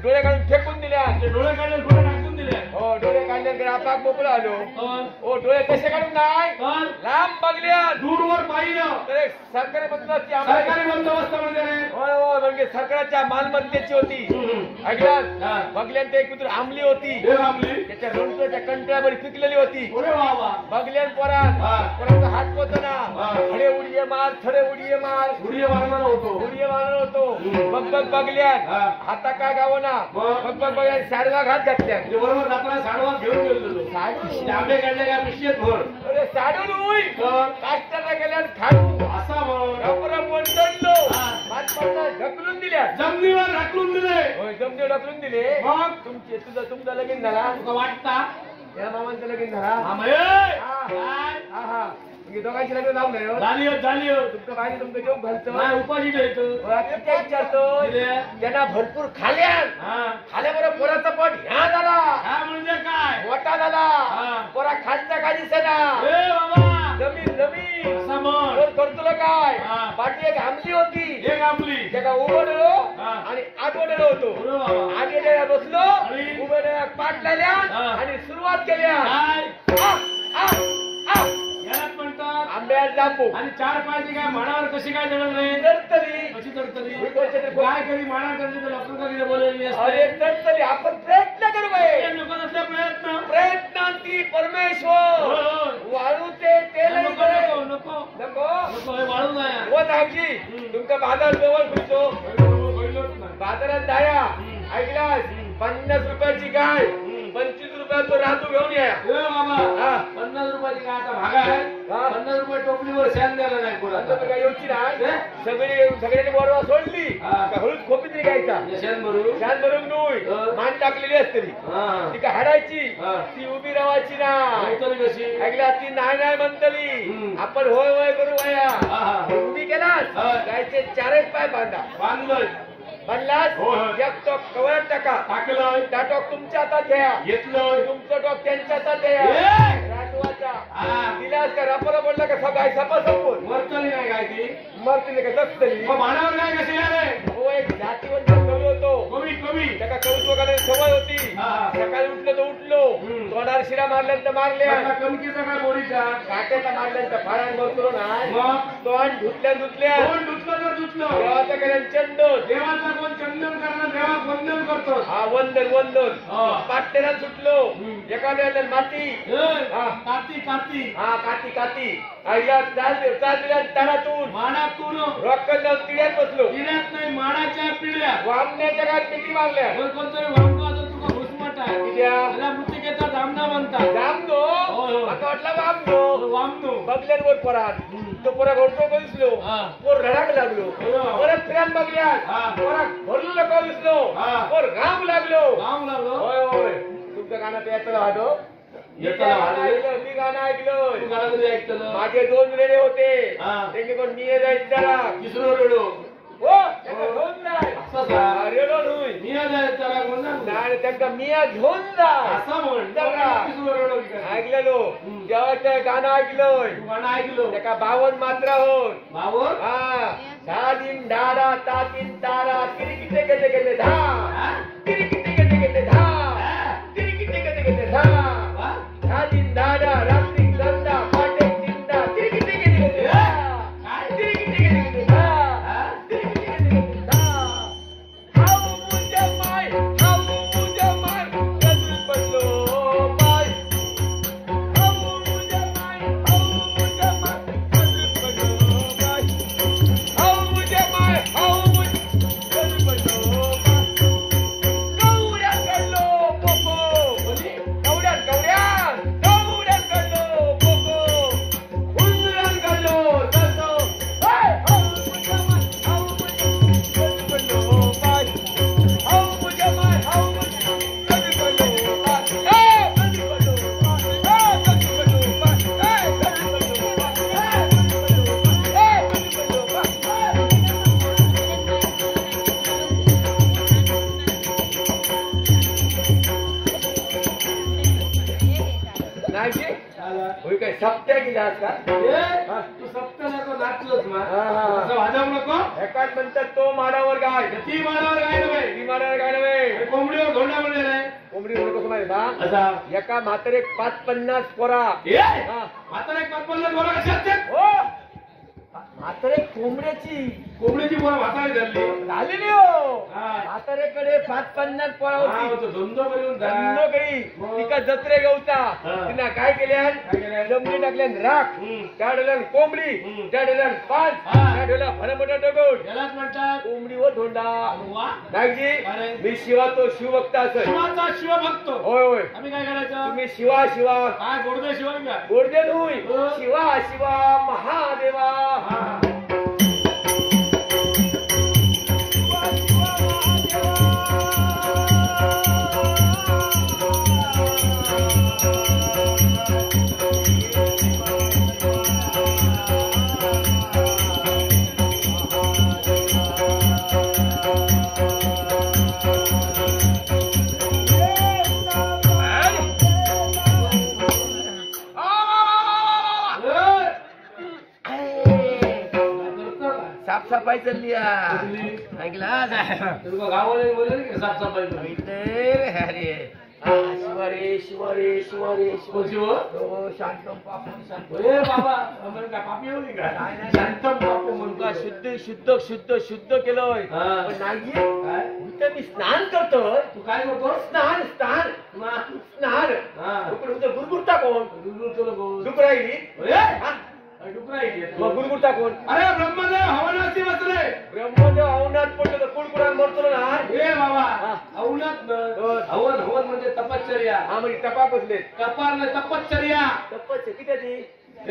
[SPEAKER 1] डोळे काढून फेकून दिल्या.
[SPEAKER 2] ते डोळे काढले डोळे टाकून दिले.
[SPEAKER 1] हो डोळे काढल्यानकडे आपाक मोकळं आलो.
[SPEAKER 2] तर
[SPEAKER 1] हो डोळे कसे काढून नाही
[SPEAKER 2] तर
[SPEAKER 1] लांब बघल्या.
[SPEAKER 2] दूरवर पाहिलं.
[SPEAKER 1] तर एक सरकारी बंदोबस्ती
[SPEAKER 2] सरकारी बंदोबस्तामध्ये रे.
[SPEAKER 1] होय होय म्हणजे सरकारच्या मालमत्तेची होती.
[SPEAKER 2] हम्म.
[SPEAKER 1] ऐकलास
[SPEAKER 2] हा.
[SPEAKER 1] बघल्यान ते एक कुत्र आमली होती.
[SPEAKER 2] हे रामली.
[SPEAKER 1] त्याच्या रोडच्या कंटाळ्यावर पिकलेली होती.
[SPEAKER 2] अरे बाबा.
[SPEAKER 1] बघल्यान पोरात
[SPEAKER 2] हा.
[SPEAKER 1] पोराचा हात पोत ना
[SPEAKER 2] हा.
[SPEAKER 1] थडे उडीये मार थडे उडीये मार
[SPEAKER 2] उडी मारणार होतो.
[SPEAKER 1] उडीये मारणार होतो.
[SPEAKER 2] हम्म.
[SPEAKER 1] बघ बघ बघल्यान
[SPEAKER 2] हा.
[SPEAKER 1] हाता काय गावना.
[SPEAKER 2] मग?
[SPEAKER 1] बघ बघ बघल्यान साडवा घात घातल्या.
[SPEAKER 2] ते बरोबर जाताना साडवा घेऊन गेलो.
[SPEAKER 1] साड
[SPEAKER 2] ते आंबे काढले का पिशवीत भर.
[SPEAKER 1] अरे साडून होई
[SPEAKER 2] तर
[SPEAKER 1] काष्टाला गेल्यान खाडू
[SPEAKER 2] असा मग
[SPEAKER 1] कपरा पण चढलो.
[SPEAKER 2] हा.
[SPEAKER 1] हातपायला ढकलून दिल्या.
[SPEAKER 2] जमिनीवर ढकलून दिले.
[SPEAKER 1] होय जमते ढकलून दिले.
[SPEAKER 2] मग
[SPEAKER 1] तुमचे तुमचा लगीन झाला.
[SPEAKER 2] तुका वाटता
[SPEAKER 1] या मामांचं लगीन झाला.
[SPEAKER 2] आम्ही
[SPEAKER 1] हा. हा हा म्हणजे दोघांची लग्न लावून नाही हो.
[SPEAKER 2] झाली
[SPEAKER 1] तुमचं बाहेर तुमचं जेवण घालतो.
[SPEAKER 2] नाही उपाशी ठेवतो.
[SPEAKER 1] आता काय विचारतो त्यांना भरपूर खाल्यान खाल्याबरोबर पोराचा पोट ह्या झाला
[SPEAKER 2] हा म्हणजे काय
[SPEAKER 1] मोठा झाला.
[SPEAKER 2] हा.
[SPEAKER 1] पोरा खालचा काही दिसेना.
[SPEAKER 2] ए बाबा
[SPEAKER 1] जमीन जमीन
[SPEAKER 2] असा म्हण.
[SPEAKER 1] वर करतो काय
[SPEAKER 2] हा.
[SPEAKER 1] पाठी एक आमली होती.
[SPEAKER 2] एक आपली
[SPEAKER 1] त्याला उभं
[SPEAKER 2] हा.
[SPEAKER 1] आणि आठवलेलो होतो.
[SPEAKER 2] अरे बाबा.
[SPEAKER 1] आगे बसलो
[SPEAKER 2] आणि?
[SPEAKER 1] उभं पाठ लावल्या
[SPEAKER 2] हा.
[SPEAKER 1] आणि सुरुवात केल्या.
[SPEAKER 2] काय
[SPEAKER 1] आ, आ, आ.
[SPEAKER 2] यालाच म्हणतात.
[SPEAKER 1] आंब्यात जांबू
[SPEAKER 2] आणि 4 पायाची काय मानावर कशी काय चढल रे?
[SPEAKER 1] तरतरी
[SPEAKER 2] कशी चढतली?
[SPEAKER 1] विकोचते
[SPEAKER 2] काय कधी माना चढली तर डॉक्टर कधी बोललेली
[SPEAKER 1] अरे
[SPEAKER 2] असते.
[SPEAKER 1] तरतरी आपण प्रयत्न करू बाई.
[SPEAKER 2] ते नको नसले प्रयत्न.
[SPEAKER 1] प्रयत्नांती परमेश्वर
[SPEAKER 2] होय, होय.
[SPEAKER 1] वाळूचे तेल
[SPEAKER 2] नको नको नको
[SPEAKER 1] नको
[SPEAKER 2] नको हे वाळू जाया.
[SPEAKER 1] हो नागजी तुमचा बाजार जवळ फिरतो.
[SPEAKER 2] बैलोच नाही.
[SPEAKER 1] बाजारात जाया ऐकलास 50 रुपयाची गाय 25 रुपयात तो रातू घेऊन या.
[SPEAKER 2] ए बाबा
[SPEAKER 1] हा.
[SPEAKER 2] 50 रुपयाची काय आता भागा आहे.
[SPEAKER 1] हा.
[SPEAKER 2] 50 रुपये टोपलीवर शान द्यायला नाही
[SPEAKER 1] आता
[SPEAKER 2] कोणाचा.
[SPEAKER 1] तर काय योची नाही
[SPEAKER 2] हे?
[SPEAKER 1] सगळ्यांनी बरोबर सोडली
[SPEAKER 2] हा.
[SPEAKER 1] का हळूच खोपीत यायचा
[SPEAKER 2] यशान बरू
[SPEAKER 1] शान भरून नुई मान टाकलेली असते ती का हाडायची ती उभी राहायची ना
[SPEAKER 2] कशी
[SPEAKER 1] ऐकला ती नाही नाही म्हणतली आपण होय होय करू वया उभी केलास गायचे चारच पाय बांधा
[SPEAKER 2] बांधलोय
[SPEAKER 1] म्हणलास एक टोक कवर टाका
[SPEAKER 2] टाकलोय
[SPEAKER 1] त्या टोक तुमच्या हातात घ्या
[SPEAKER 2] घेतलोय
[SPEAKER 1] तुमचं टोक त्यांच्या हातात द्या राठवाचा दिलास का रापरा बोलला का सगळा सपा संपून
[SPEAKER 2] मरतली नाही काय ती
[SPEAKER 1] मरतील का दसतली
[SPEAKER 2] मानावर काय कशी रे
[SPEAKER 1] हो एक जातीवंत कवी होतो
[SPEAKER 2] कमी कमी
[SPEAKER 1] त्याला कवित्व करायची सवय होती सकाळी उठलो तर उठलो तोंडावर शिरा मारल्यानंतर मारल्या
[SPEAKER 2] कणकीचा काय बोरीचा
[SPEAKER 1] काट्याचा मारल्यानंतर फारान बसलो ना
[SPEAKER 2] मग
[SPEAKER 1] तोंड धुतल्या धुतल्या
[SPEAKER 2] कोण धुतलं तर धुतलं
[SPEAKER 1] देवाचं केलं चंदन
[SPEAKER 2] देवाचा कोण चंदन करणार देवात वंदन करतो
[SPEAKER 1] हा वंदन वंदन पाटेला सुटलो एखाद्या माती
[SPEAKER 2] काती काती
[SPEAKER 1] हा काती काती आईला चालल्या तारातून
[SPEAKER 2] मानातून
[SPEAKER 1] रॉकल तिड्यात बसलो
[SPEAKER 2] पिढ्यात नाही मानाच्या पिढ्या
[SPEAKER 1] वामण्याच्या काळात पिटी मारल्या
[SPEAKER 2] कोणतरी वामनो आता तुका घुसमट आहे
[SPEAKER 1] किद्या?
[SPEAKER 2] त्याला मृतिकेचा दामना म्हणतात
[SPEAKER 1] जामनो आता वाटला वामनो
[SPEAKER 2] वामनो
[SPEAKER 1] बगल्यांवर परात तो पोरा घोडतो बसलो पोर रडाक लागलो परत प्रेम बघल्यात पोरा भरलो नको दिसलो पोर घाम लागलो
[SPEAKER 2] काम लागलो
[SPEAKER 1] होय होय तुमचं गाणं ते येतं राहतो मी गाणं ऐकलं
[SPEAKER 2] तू गाणं कधी ऐकलं
[SPEAKER 1] माझे 2 रेडे होते
[SPEAKER 2] हा.
[SPEAKER 1] त्यांनी पण मी जायचं जरा
[SPEAKER 2] तिसरं रेडो
[SPEAKER 1] हो त्याचा घेऊन जाय
[SPEAKER 2] असं का?
[SPEAKER 1] रेडो नाही
[SPEAKER 2] मी जाय त्याला कोण ना
[SPEAKER 1] नाही त्यांचा मिया घेऊन जाय
[SPEAKER 2] असं म्हण
[SPEAKER 1] जरा.
[SPEAKER 2] तिसरं रेडो विकायचं.
[SPEAKER 1] ऐकलेलो जेव्हा ते गाणं ऐकलोय
[SPEAKER 2] तू गाणं ऐकलो
[SPEAKER 1] त्याका 52 मात्रा होत
[SPEAKER 2] भावर
[SPEAKER 1] हा सादिन डारा तातीन तारा किरकिटे गते गते धा किरकिटे गते गते धा किरकिटे गते गते धा सादिन डारा रात्री गंदा पाटे चिंता किरकिटे गते गते धा किरकिटे गते गते धा किरकिटे गते गते धा हाऊ मुझे माय गजल पडलो माय हाऊ मुझे माय गजल पडलो माय हाऊ मुझे माय गजल पडलो माय कवड्या कडलो पोको कवड्या कडलो पोको हुंदरान कडलो तसो हाऊ मुझे माय हाऊ मुझे माय गजल पडलो माय गजल पडलो माय गजल पडलो माय गजल नाही होय काय सप्त्या गेलास का
[SPEAKER 2] तू सप्त नको नाचलोस मा असं वाजवू नको
[SPEAKER 1] एकाच म्हणतात तो माडावर गाय
[SPEAKER 2] ती मानावर काय नव्हे
[SPEAKER 1] ती माडावर गाय नव्हे
[SPEAKER 2] कोंबडीवर घोडा म्हणजे नाही
[SPEAKER 1] कोंबडी म्हणतो कसं माहिती का
[SPEAKER 2] असा
[SPEAKER 1] एका म्हातारे 5-50 पोरा
[SPEAKER 2] आता एक पप्पाला बोला कशा असतात
[SPEAKER 1] हो म्हातारे कोंबड्याची
[SPEAKER 2] कोंबडीची बोला म्हातारी धरली
[SPEAKER 1] झालेली हो
[SPEAKER 2] हा.
[SPEAKER 1] म्हातारेकडे 5-50 पोरा होती
[SPEAKER 2] धंदो करून
[SPEAKER 1] धंदो काही तिका जत्रे गवता तिनं काय केल्या जमनी टाकल्यान राख त्या डोल्यान कोंबडी त्या डोल्यान पाच त्या डोल्या भरमोठा दगड
[SPEAKER 2] यालाच म्हणतात
[SPEAKER 1] कोंबडीवर धोंडा
[SPEAKER 2] वा
[SPEAKER 1] नागजी
[SPEAKER 2] अरे.
[SPEAKER 1] मी शिवा तो शिवभक्त असेल
[SPEAKER 2] शिवाचा शिवभक्त
[SPEAKER 1] होय होय
[SPEAKER 2] आम्ही काय करायचं
[SPEAKER 1] तुम्ही शिवा शिवा
[SPEAKER 2] काय गोडदे शिवाय का
[SPEAKER 1] गोडदेन होई शिवा शिवा महादेवा साफसफाई चालली ऐकला
[SPEAKER 2] तुला गावाला बोलले की साफसफाई
[SPEAKER 1] अरे शिवारे शिवारे शिवारे
[SPEAKER 2] शिव
[SPEAKER 1] शांतम पापून शांत
[SPEAKER 2] ए बाबा आम्हाला काय पापी होती का
[SPEAKER 1] नाही, नाही.
[SPEAKER 2] शांतम बापू म्हणतो
[SPEAKER 1] शुद्ध शुद्ध शुद्ध शुद्ध केलोय पण नाही
[SPEAKER 2] काय
[SPEAKER 1] इथं मी स्नान करतोय
[SPEAKER 2] तू काय करतो
[SPEAKER 1] स्नान स्नान स्नान गुरगुरता कोण डुकराई गुरगुरता कोण
[SPEAKER 2] अरे ब्रह्मदेव हवनाची बसले
[SPEAKER 1] ब्रह्मदेव अवनात पडलो तर कुडकुडा मरतो ना
[SPEAKER 2] ए बाबा अवनात हवन हवन म्हणजे तपश्चर्या
[SPEAKER 1] हा म्हणजे टपा बसले
[SPEAKER 2] कपार नाही तपश्चर्या
[SPEAKER 1] टप्पच किती ती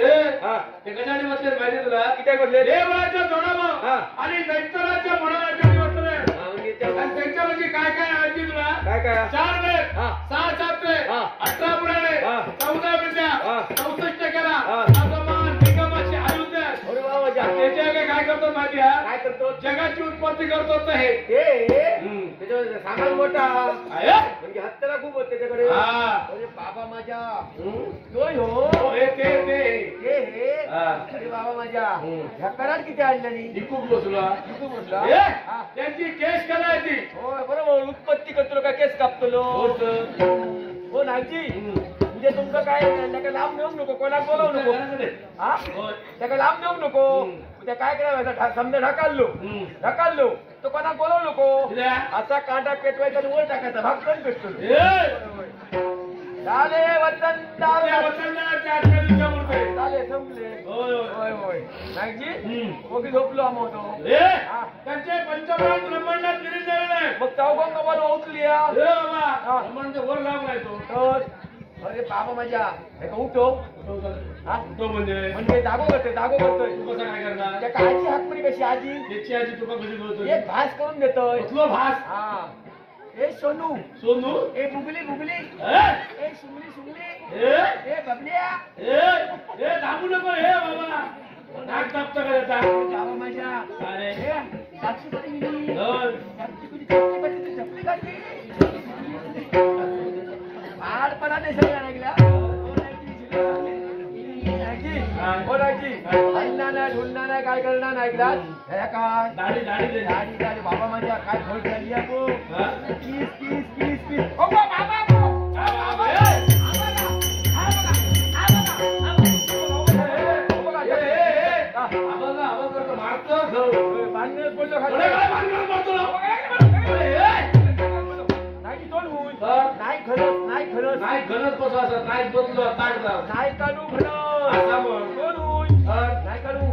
[SPEAKER 2] ए
[SPEAKER 1] हा
[SPEAKER 2] ते कशाने बसले माहिती तुला
[SPEAKER 1] किती बसले
[SPEAKER 2] देवळाच्या जोडावं आणि दैत्यराच्या म्हणाच्या बसले
[SPEAKER 1] म्हणजे त्या
[SPEAKER 2] आणि त्यांच्या म्हणजे काय काय माहिती तुला?
[SPEAKER 1] काय काय?
[SPEAKER 2] 4 वेळ,
[SPEAKER 1] हा.
[SPEAKER 2] 6 सात्रे,
[SPEAKER 1] हा.
[SPEAKER 2] 18 पुराणे,
[SPEAKER 1] हा.
[SPEAKER 2] 14 विद्या,
[SPEAKER 1] हा.
[SPEAKER 2] 64 केला,
[SPEAKER 1] हा.
[SPEAKER 2] आगमन, निगमाची आयुध्य.
[SPEAKER 1] अरे वा मजा.
[SPEAKER 2] त्याच्या काय करतो माहिती आहे?
[SPEAKER 1] काय करतो
[SPEAKER 2] जगाची उत्पत्ती करतो तर हे.
[SPEAKER 1] त्याच्यावर सामान मोठा
[SPEAKER 2] आहे?
[SPEAKER 1] म्हणजे हत्यारा खूप होत त्याच्याकडे.
[SPEAKER 2] हा.
[SPEAKER 1] अरे बाबा माझ्या
[SPEAKER 2] हम्म.
[SPEAKER 1] तोय हो
[SPEAKER 2] हो, हे ते.
[SPEAKER 1] हे
[SPEAKER 2] हा.
[SPEAKER 1] अरे बाबा माझ्या
[SPEAKER 2] हम्म.
[SPEAKER 1] ह्या कराड किती आणल्यानी
[SPEAKER 2] ही खूप बसला.
[SPEAKER 1] तू म्हटलं
[SPEAKER 2] हे?
[SPEAKER 1] हा.
[SPEAKER 2] त्यांची केस करायची.
[SPEAKER 1] हो बरोबर उत्पत्ती करतो का केस कापतो
[SPEAKER 2] होत.
[SPEAKER 1] हो नागजी म्हणजे तुमचं काय त्याला लांब नेऊ नको कोणाला बोलावू नको हा
[SPEAKER 2] होय.
[SPEAKER 1] त्याला लांब नेऊ नको उद्या काय करायचं समजा ढकाललो ढकाललो तो कोणाला बोलावू नको
[SPEAKER 2] कित्या?
[SPEAKER 1] असा कांदा पेटवायचा आणि वर टाकायचा भाग पण पेटतो
[SPEAKER 2] हे?
[SPEAKER 1] झाले वचन
[SPEAKER 2] त्या वचनदाराच्या आठव्या दिवसापुरते.
[SPEAKER 1] झाले संपले
[SPEAKER 2] होय, होय.
[SPEAKER 1] होय होय नागजी
[SPEAKER 2] हम्म.
[SPEAKER 1] ओगी झोपलो आम्ही होतो
[SPEAKER 2] हे?
[SPEAKER 1] हा.
[SPEAKER 2] त्यांचे पंचप्राण ब्रह्मांडात गिरीश झालेले आहे.
[SPEAKER 1] मग चौगंगा मला उचली हा.
[SPEAKER 2] हे बाबा, ब्रह्मांड वर लागलाय तो.
[SPEAKER 1] तर अरे बाबा माझ्या हे का उठो हा
[SPEAKER 2] तो म्हणजे
[SPEAKER 1] म्हणजे दागो करतोय
[SPEAKER 2] तू कसा काय करणार?
[SPEAKER 1] त्या काळची हातपरी कशी आजी
[SPEAKER 2] त्याची आजी तुका कशी बोलतो?
[SPEAKER 1] एक भास करून देतोय
[SPEAKER 2] कसलो भास?
[SPEAKER 1] हा ए सोनू
[SPEAKER 2] सोनू?
[SPEAKER 1] ए बुगली बुगली
[SPEAKER 2] हे?
[SPEAKER 1] ए सुमली सुमली
[SPEAKER 2] हे?
[SPEAKER 1] ए बबल्या
[SPEAKER 2] हे थांबू नको हे बाबा. नाक दाबतं का त्याचा?
[SPEAKER 1] बाबा माझ्या
[SPEAKER 2] अरे.
[SPEAKER 1] ए साक्षी कधी गेली
[SPEAKER 2] होय.
[SPEAKER 1] साक्षी कधी चपली बसली चपली काढली आडपणा नाही सगळ्या लागल्या हो राजी हलना नाही ढुलना नाही काय करणार नाही ऐकलात हे काय
[SPEAKER 2] दाढी दे.
[SPEAKER 1] गाडी गाडी बाबा माझ्या काय खोल चालली आहे तू
[SPEAKER 2] हा?
[SPEAKER 1] किस किस किस किस ओ बाबा बाबा
[SPEAKER 2] बाबा, हे? आवाज करतो, मारतो. कोणे काय भांडण करतो ना?
[SPEAKER 1] नाही दोन होईल
[SPEAKER 2] हा?
[SPEAKER 1] नाही खरंच नाही खरंच
[SPEAKER 2] नाही गणत कसं असं नाही बदलो ताट जाव.
[SPEAKER 1] नाही काढू
[SPEAKER 2] असा
[SPEAKER 1] खरं
[SPEAKER 2] म्हण.
[SPEAKER 1] दोन होईल
[SPEAKER 2] हा?
[SPEAKER 1] नाही काढू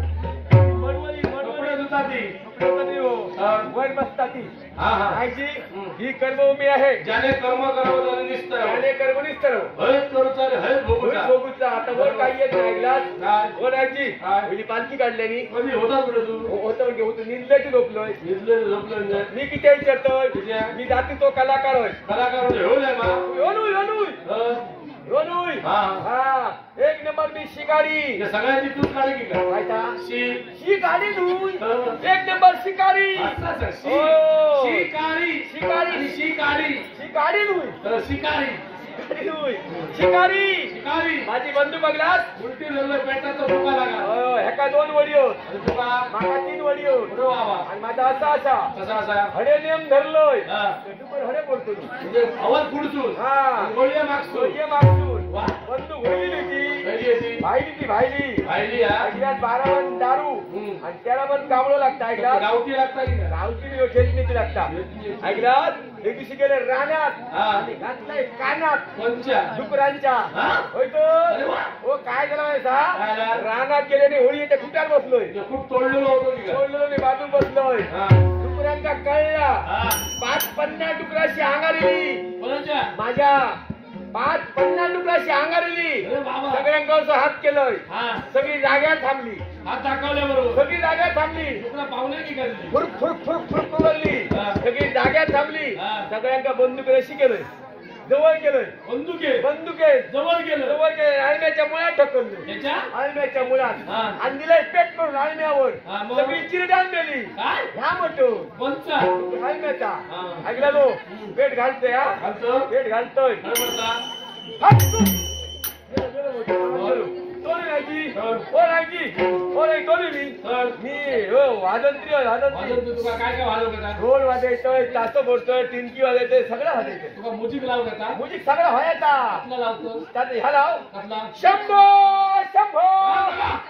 [SPEAKER 1] मनवली
[SPEAKER 2] कपडे धुताती.
[SPEAKER 1] कपडे कधी हो
[SPEAKER 2] हा.
[SPEAKER 1] वर बसता ती
[SPEAKER 2] हा हा.
[SPEAKER 1] नाहीची
[SPEAKER 2] हम्म.
[SPEAKER 1] ही कर्मभूमी आहे
[SPEAKER 2] ज्याने कर्म करावं त्याने निस्तर
[SPEAKER 1] त्याने कर्मणीच ठरव
[SPEAKER 2] हळद करू चाले हळद भोगूचा.
[SPEAKER 1] बघूचा आता वर काही येत नाही ऐकलास
[SPEAKER 2] काय?
[SPEAKER 1] हो नाहीची
[SPEAKER 2] काय?
[SPEAKER 1] म्हणजे पालखी काढल्यानी
[SPEAKER 2] कधी होता कुठे तू?
[SPEAKER 1] होतं म्हणजे होतं निंदल्याची झोपलोय
[SPEAKER 2] निजलं झोपलं नाही.
[SPEAKER 1] मी किती विचारतोय
[SPEAKER 2] किती?
[SPEAKER 1] मी जाती तो कलाकार होय
[SPEAKER 2] कलाकार म्हणजे हो नाही मा.
[SPEAKER 1] योनुय योनुय
[SPEAKER 2] हं?
[SPEAKER 1] योनुय
[SPEAKER 2] हा.
[SPEAKER 1] हा एक नंबर मी शिकारी
[SPEAKER 2] या सगळ्यांची तूच काढी की काय?
[SPEAKER 1] माहिता
[SPEAKER 2] शी.
[SPEAKER 1] शिकारी नुय
[SPEAKER 2] हं.
[SPEAKER 1] एक नंबर शिकारी
[SPEAKER 2] असं असं. शी.
[SPEAKER 1] हो.
[SPEAKER 2] शिकारी.
[SPEAKER 1] शिकारी.
[SPEAKER 2] आणि शिकारी.
[SPEAKER 1] शिकारी नुय
[SPEAKER 2] तर शिकारी.
[SPEAKER 1] शिकारी नुय शिकारी
[SPEAKER 2] शिकारी.
[SPEAKER 1] माझी बंधू बघलास
[SPEAKER 2] उलटी झालं पेटाचा धोका लागा.
[SPEAKER 1] ह्याका दोन वडी होत
[SPEAKER 2] आणि तुका
[SPEAKER 1] माका तीन वडी होत
[SPEAKER 2] बरं बाबा.
[SPEAKER 1] आणि माझा असा असा
[SPEAKER 2] कसा असा?
[SPEAKER 1] हडे नियम धरलोय
[SPEAKER 2] हा.
[SPEAKER 1] दुपार हडे पडतो तू
[SPEAKER 2] म्हणजे आवाज पुढचून
[SPEAKER 1] हा
[SPEAKER 2] गोळ्या मागसून.
[SPEAKER 1] सोयी मागसून
[SPEAKER 2] वा.
[SPEAKER 1] बंधू होईल होती
[SPEAKER 2] पहिली येते.
[SPEAKER 1] भाईली ती भाईली
[SPEAKER 2] पाहिली हा.
[SPEAKER 1] ऐकल्यात 12 मन दारू
[SPEAKER 2] हम्म.
[SPEAKER 1] आणि 13 मन कामळो लागतं ऐकलात
[SPEAKER 2] गावठी लागता की काय?
[SPEAKER 1] गावची खेचणीची लागतात ऐकलात एक दिवशी गेले रानात
[SPEAKER 2] हा.
[SPEAKER 1] आणि घातलाय कानात
[SPEAKER 2] पंचा.
[SPEAKER 1] डुकरांच्या
[SPEAKER 2] हा?
[SPEAKER 1] होय
[SPEAKER 2] अरे वा.
[SPEAKER 1] हो काय झालं
[SPEAKER 2] काय
[SPEAKER 1] माहिती
[SPEAKER 2] झालं?
[SPEAKER 1] रानात गेल्याने होळी येते खुट्यात बसलोय
[SPEAKER 2] ते खूप तोडलेलं होतं की काय?
[SPEAKER 1] सोडलेलो मी बाजून बसलोय
[SPEAKER 2] हा.
[SPEAKER 1] डुकरांचा कळला
[SPEAKER 2] हा.
[SPEAKER 1] 5-50 डुकराची अंगारेली
[SPEAKER 2] कोणाच्या?
[SPEAKER 1] माझ्या 5-50 डुकराची अंगारेली
[SPEAKER 2] अरे बाबा.
[SPEAKER 1] सगळ्यांकडचं हात केलंय
[SPEAKER 2] हा.
[SPEAKER 1] सगळी जाग्यात थांबली
[SPEAKER 2] हात दाखवल्या बरोबर.
[SPEAKER 1] सगळी जाग्यात थांबली
[SPEAKER 2] तुला पाहुणे की काय?
[SPEAKER 1] फुरक फुरक फुरक फुरक कवरली
[SPEAKER 2] हा.
[SPEAKER 1] सगळी जाग्यात थांबली
[SPEAKER 2] हा.
[SPEAKER 1] सगळ्यांका बंदूक रशी केलंय जवळ केलंय
[SPEAKER 2] बंदुके
[SPEAKER 1] बंदुके
[SPEAKER 2] जवळ गेलं.
[SPEAKER 1] जवळ केलंय आळम्याच्या मुळात ढकललो
[SPEAKER 2] त्याच्या
[SPEAKER 1] आळम्याच्या मुळात
[SPEAKER 2] हा.
[SPEAKER 1] आणि दिलंय पेट करून आळम्यावर
[SPEAKER 2] हा, मग?
[SPEAKER 1] सगळी चिरडान दिली
[SPEAKER 2] काय?
[SPEAKER 1] ह्या म्हणतो
[SPEAKER 2] पंचा.
[SPEAKER 1] आळम्याचा
[SPEAKER 2] हा.
[SPEAKER 1] ऐकला तो पेट घालतोय हा
[SPEAKER 2] घालतो.
[SPEAKER 1] पेट घालतोय
[SPEAKER 2] काय म्हणता?
[SPEAKER 1] हट तू. गेलं, गेलं मोठं. तोली नाहीची हो नाहीची हो नाही तोली मी हो वाजंत्री
[SPEAKER 2] वाजवतो तुका काय काय वाजवत का?
[SPEAKER 1] ढोल वाजायचोय तासं बोलतोय टिंकी वाजायचंय सगळं वाजायचंय
[SPEAKER 2] तुका मुजिक लावत का?
[SPEAKER 1] मुजिक सगळं व्हायचा
[SPEAKER 2] कसला लावतो?
[SPEAKER 1] त्यात ह्या लाव
[SPEAKER 2] कसला?
[SPEAKER 1] शंभो शंभो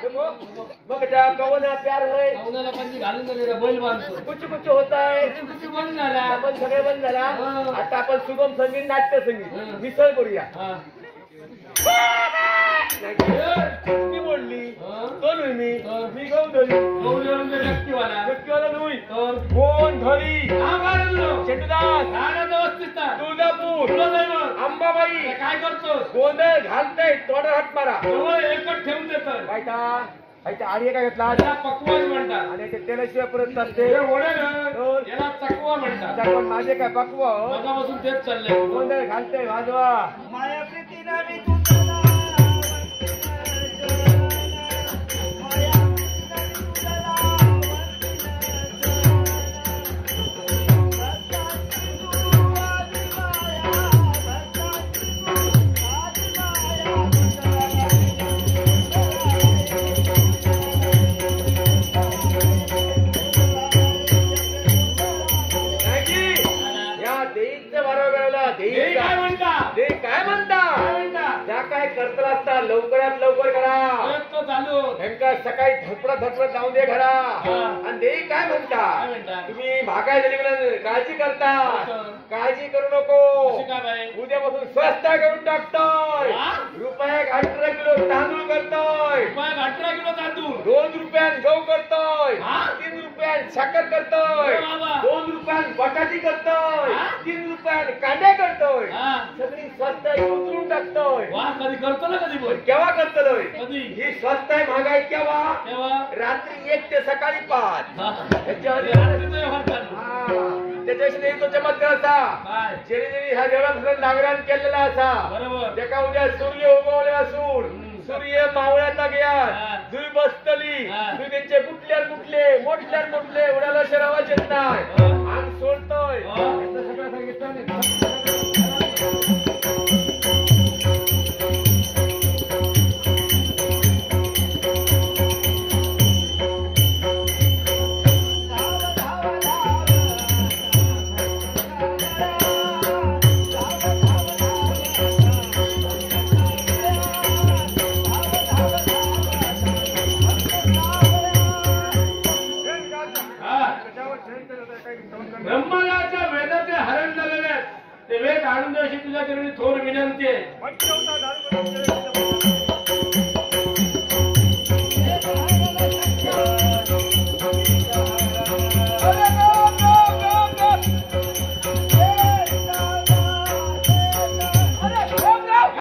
[SPEAKER 1] शंभो. मग त्या कवना प्यार होय
[SPEAKER 2] पाहुण्याला पंची घालून गेले बैल बांधतो.
[SPEAKER 1] कुछ कुछ होत आहे
[SPEAKER 2] कुठे बंद झाला.
[SPEAKER 1] आपण सगळे बंद झाला
[SPEAKER 2] हा.
[SPEAKER 1] आता आपण सुगम संगीत नाट्य संगीत
[SPEAKER 2] हा.
[SPEAKER 1] मिसळ करूया
[SPEAKER 2] हा.
[SPEAKER 1] मी बोलली
[SPEAKER 2] हा.
[SPEAKER 1] तो नाही मी
[SPEAKER 2] हा.
[SPEAKER 1] मी गाऊन धरली
[SPEAKER 2] गौरीवरून ते व्यक्तीवाला.
[SPEAKER 1] शक्यवाला नुई
[SPEAKER 2] तर
[SPEAKER 1] कोण घरी
[SPEAKER 2] हा मारे तुला.
[SPEAKER 1] शेटुदास
[SPEAKER 2] राहण्याचं वस्तीचा.
[SPEAKER 1] तुळजापूर
[SPEAKER 2] तुला जाय मग.
[SPEAKER 1] अंबाबाई
[SPEAKER 2] काय करतोस?
[SPEAKER 1] गोंधळ घालताय तोडा हात मारा
[SPEAKER 2] जवळ एकच ठेवून देतात.
[SPEAKER 1] काय का याच्या आर्य काय घेतला
[SPEAKER 2] त्याला पक्वाज म्हणतात.
[SPEAKER 1] आणि ते तेलाशिवाय परत असते
[SPEAKER 2] हे ओढे ना याला चकवा म्हणतात.
[SPEAKER 1] पण माझे काय पक्व
[SPEAKER 2] मगापासून तेच चाललंय.
[SPEAKER 1] गोंधळ घालतोय वाजवा
[SPEAKER 3] माया प्रीतीला मी तुझला
[SPEAKER 2] हे काय म्हणतात?
[SPEAKER 1] ते काय म्हणता त्या काय करतला असता लवकरात लवकर करा
[SPEAKER 2] प्रयत्न चालू.
[SPEAKER 1] नेमका सकाळी धडपडत जाऊ दे घरा आणि ते काय
[SPEAKER 2] काय
[SPEAKER 1] म्हणता
[SPEAKER 2] म्हणता?
[SPEAKER 1] तुम्ही भागाय झाली काळजी करता काळजी करू
[SPEAKER 2] कशी
[SPEAKER 1] नको
[SPEAKER 2] काय बाई?
[SPEAKER 1] उद्यापासून स्वस्त करून टाकतोय
[SPEAKER 2] हा?
[SPEAKER 1] रुपये 18 किलो तांदूळ करतोय
[SPEAKER 2] रुपये 18 किलो तांदूळ.
[SPEAKER 1] 2 रुपयान गहू करतोय
[SPEAKER 2] हा?
[SPEAKER 1] 3 रुपयान साखर करतोय
[SPEAKER 2] अरे बाबा.
[SPEAKER 1] 2 रुपयान बटाटी करतोय
[SPEAKER 2] हा?
[SPEAKER 1] 3 रुपयान कांदे करतोय
[SPEAKER 2] हा.
[SPEAKER 1] सगळी स्वस्त उतरून टाकतोय
[SPEAKER 2] वा कधी करतो ना कधी बोल.
[SPEAKER 1] केव्हा करतलोय
[SPEAKER 2] कधी?
[SPEAKER 1] ही स्वस्त आहे महागाई केव्हा
[SPEAKER 2] तेव्हा
[SPEAKER 1] रात्री 1 ते सकाळी 5
[SPEAKER 2] हा.
[SPEAKER 1] त्याच्यावर
[SPEAKER 2] रात्रीचं व्यवहार चालू.
[SPEAKER 1] त्याच्याशी तो चमत्कार असा
[SPEAKER 2] काय?
[SPEAKER 1] जेणे ह्या जगात नागरान केलेला असा
[SPEAKER 2] बरोबर.
[SPEAKER 1] त्याका उद्या सूर्य उगवले असून सूर्य मावळ्याचा गया
[SPEAKER 2] हा.
[SPEAKER 1] जुई बसतली
[SPEAKER 2] हा.
[SPEAKER 1] जुई त्यांचे कुठले मोठले उडाला शरावाच येत नाही
[SPEAKER 2] हा.
[SPEAKER 1] अंग सोडतोय
[SPEAKER 2] हा.
[SPEAKER 1] याचं सगळं सांगितलं नाही.
[SPEAKER 2] हा. ब्रह्माच्या वेदाचे हरण झालेले आहेत. ते वेद आणून द्या अशी तुझ्या चरणी थोर विनंती आहे.
[SPEAKER 1] अरे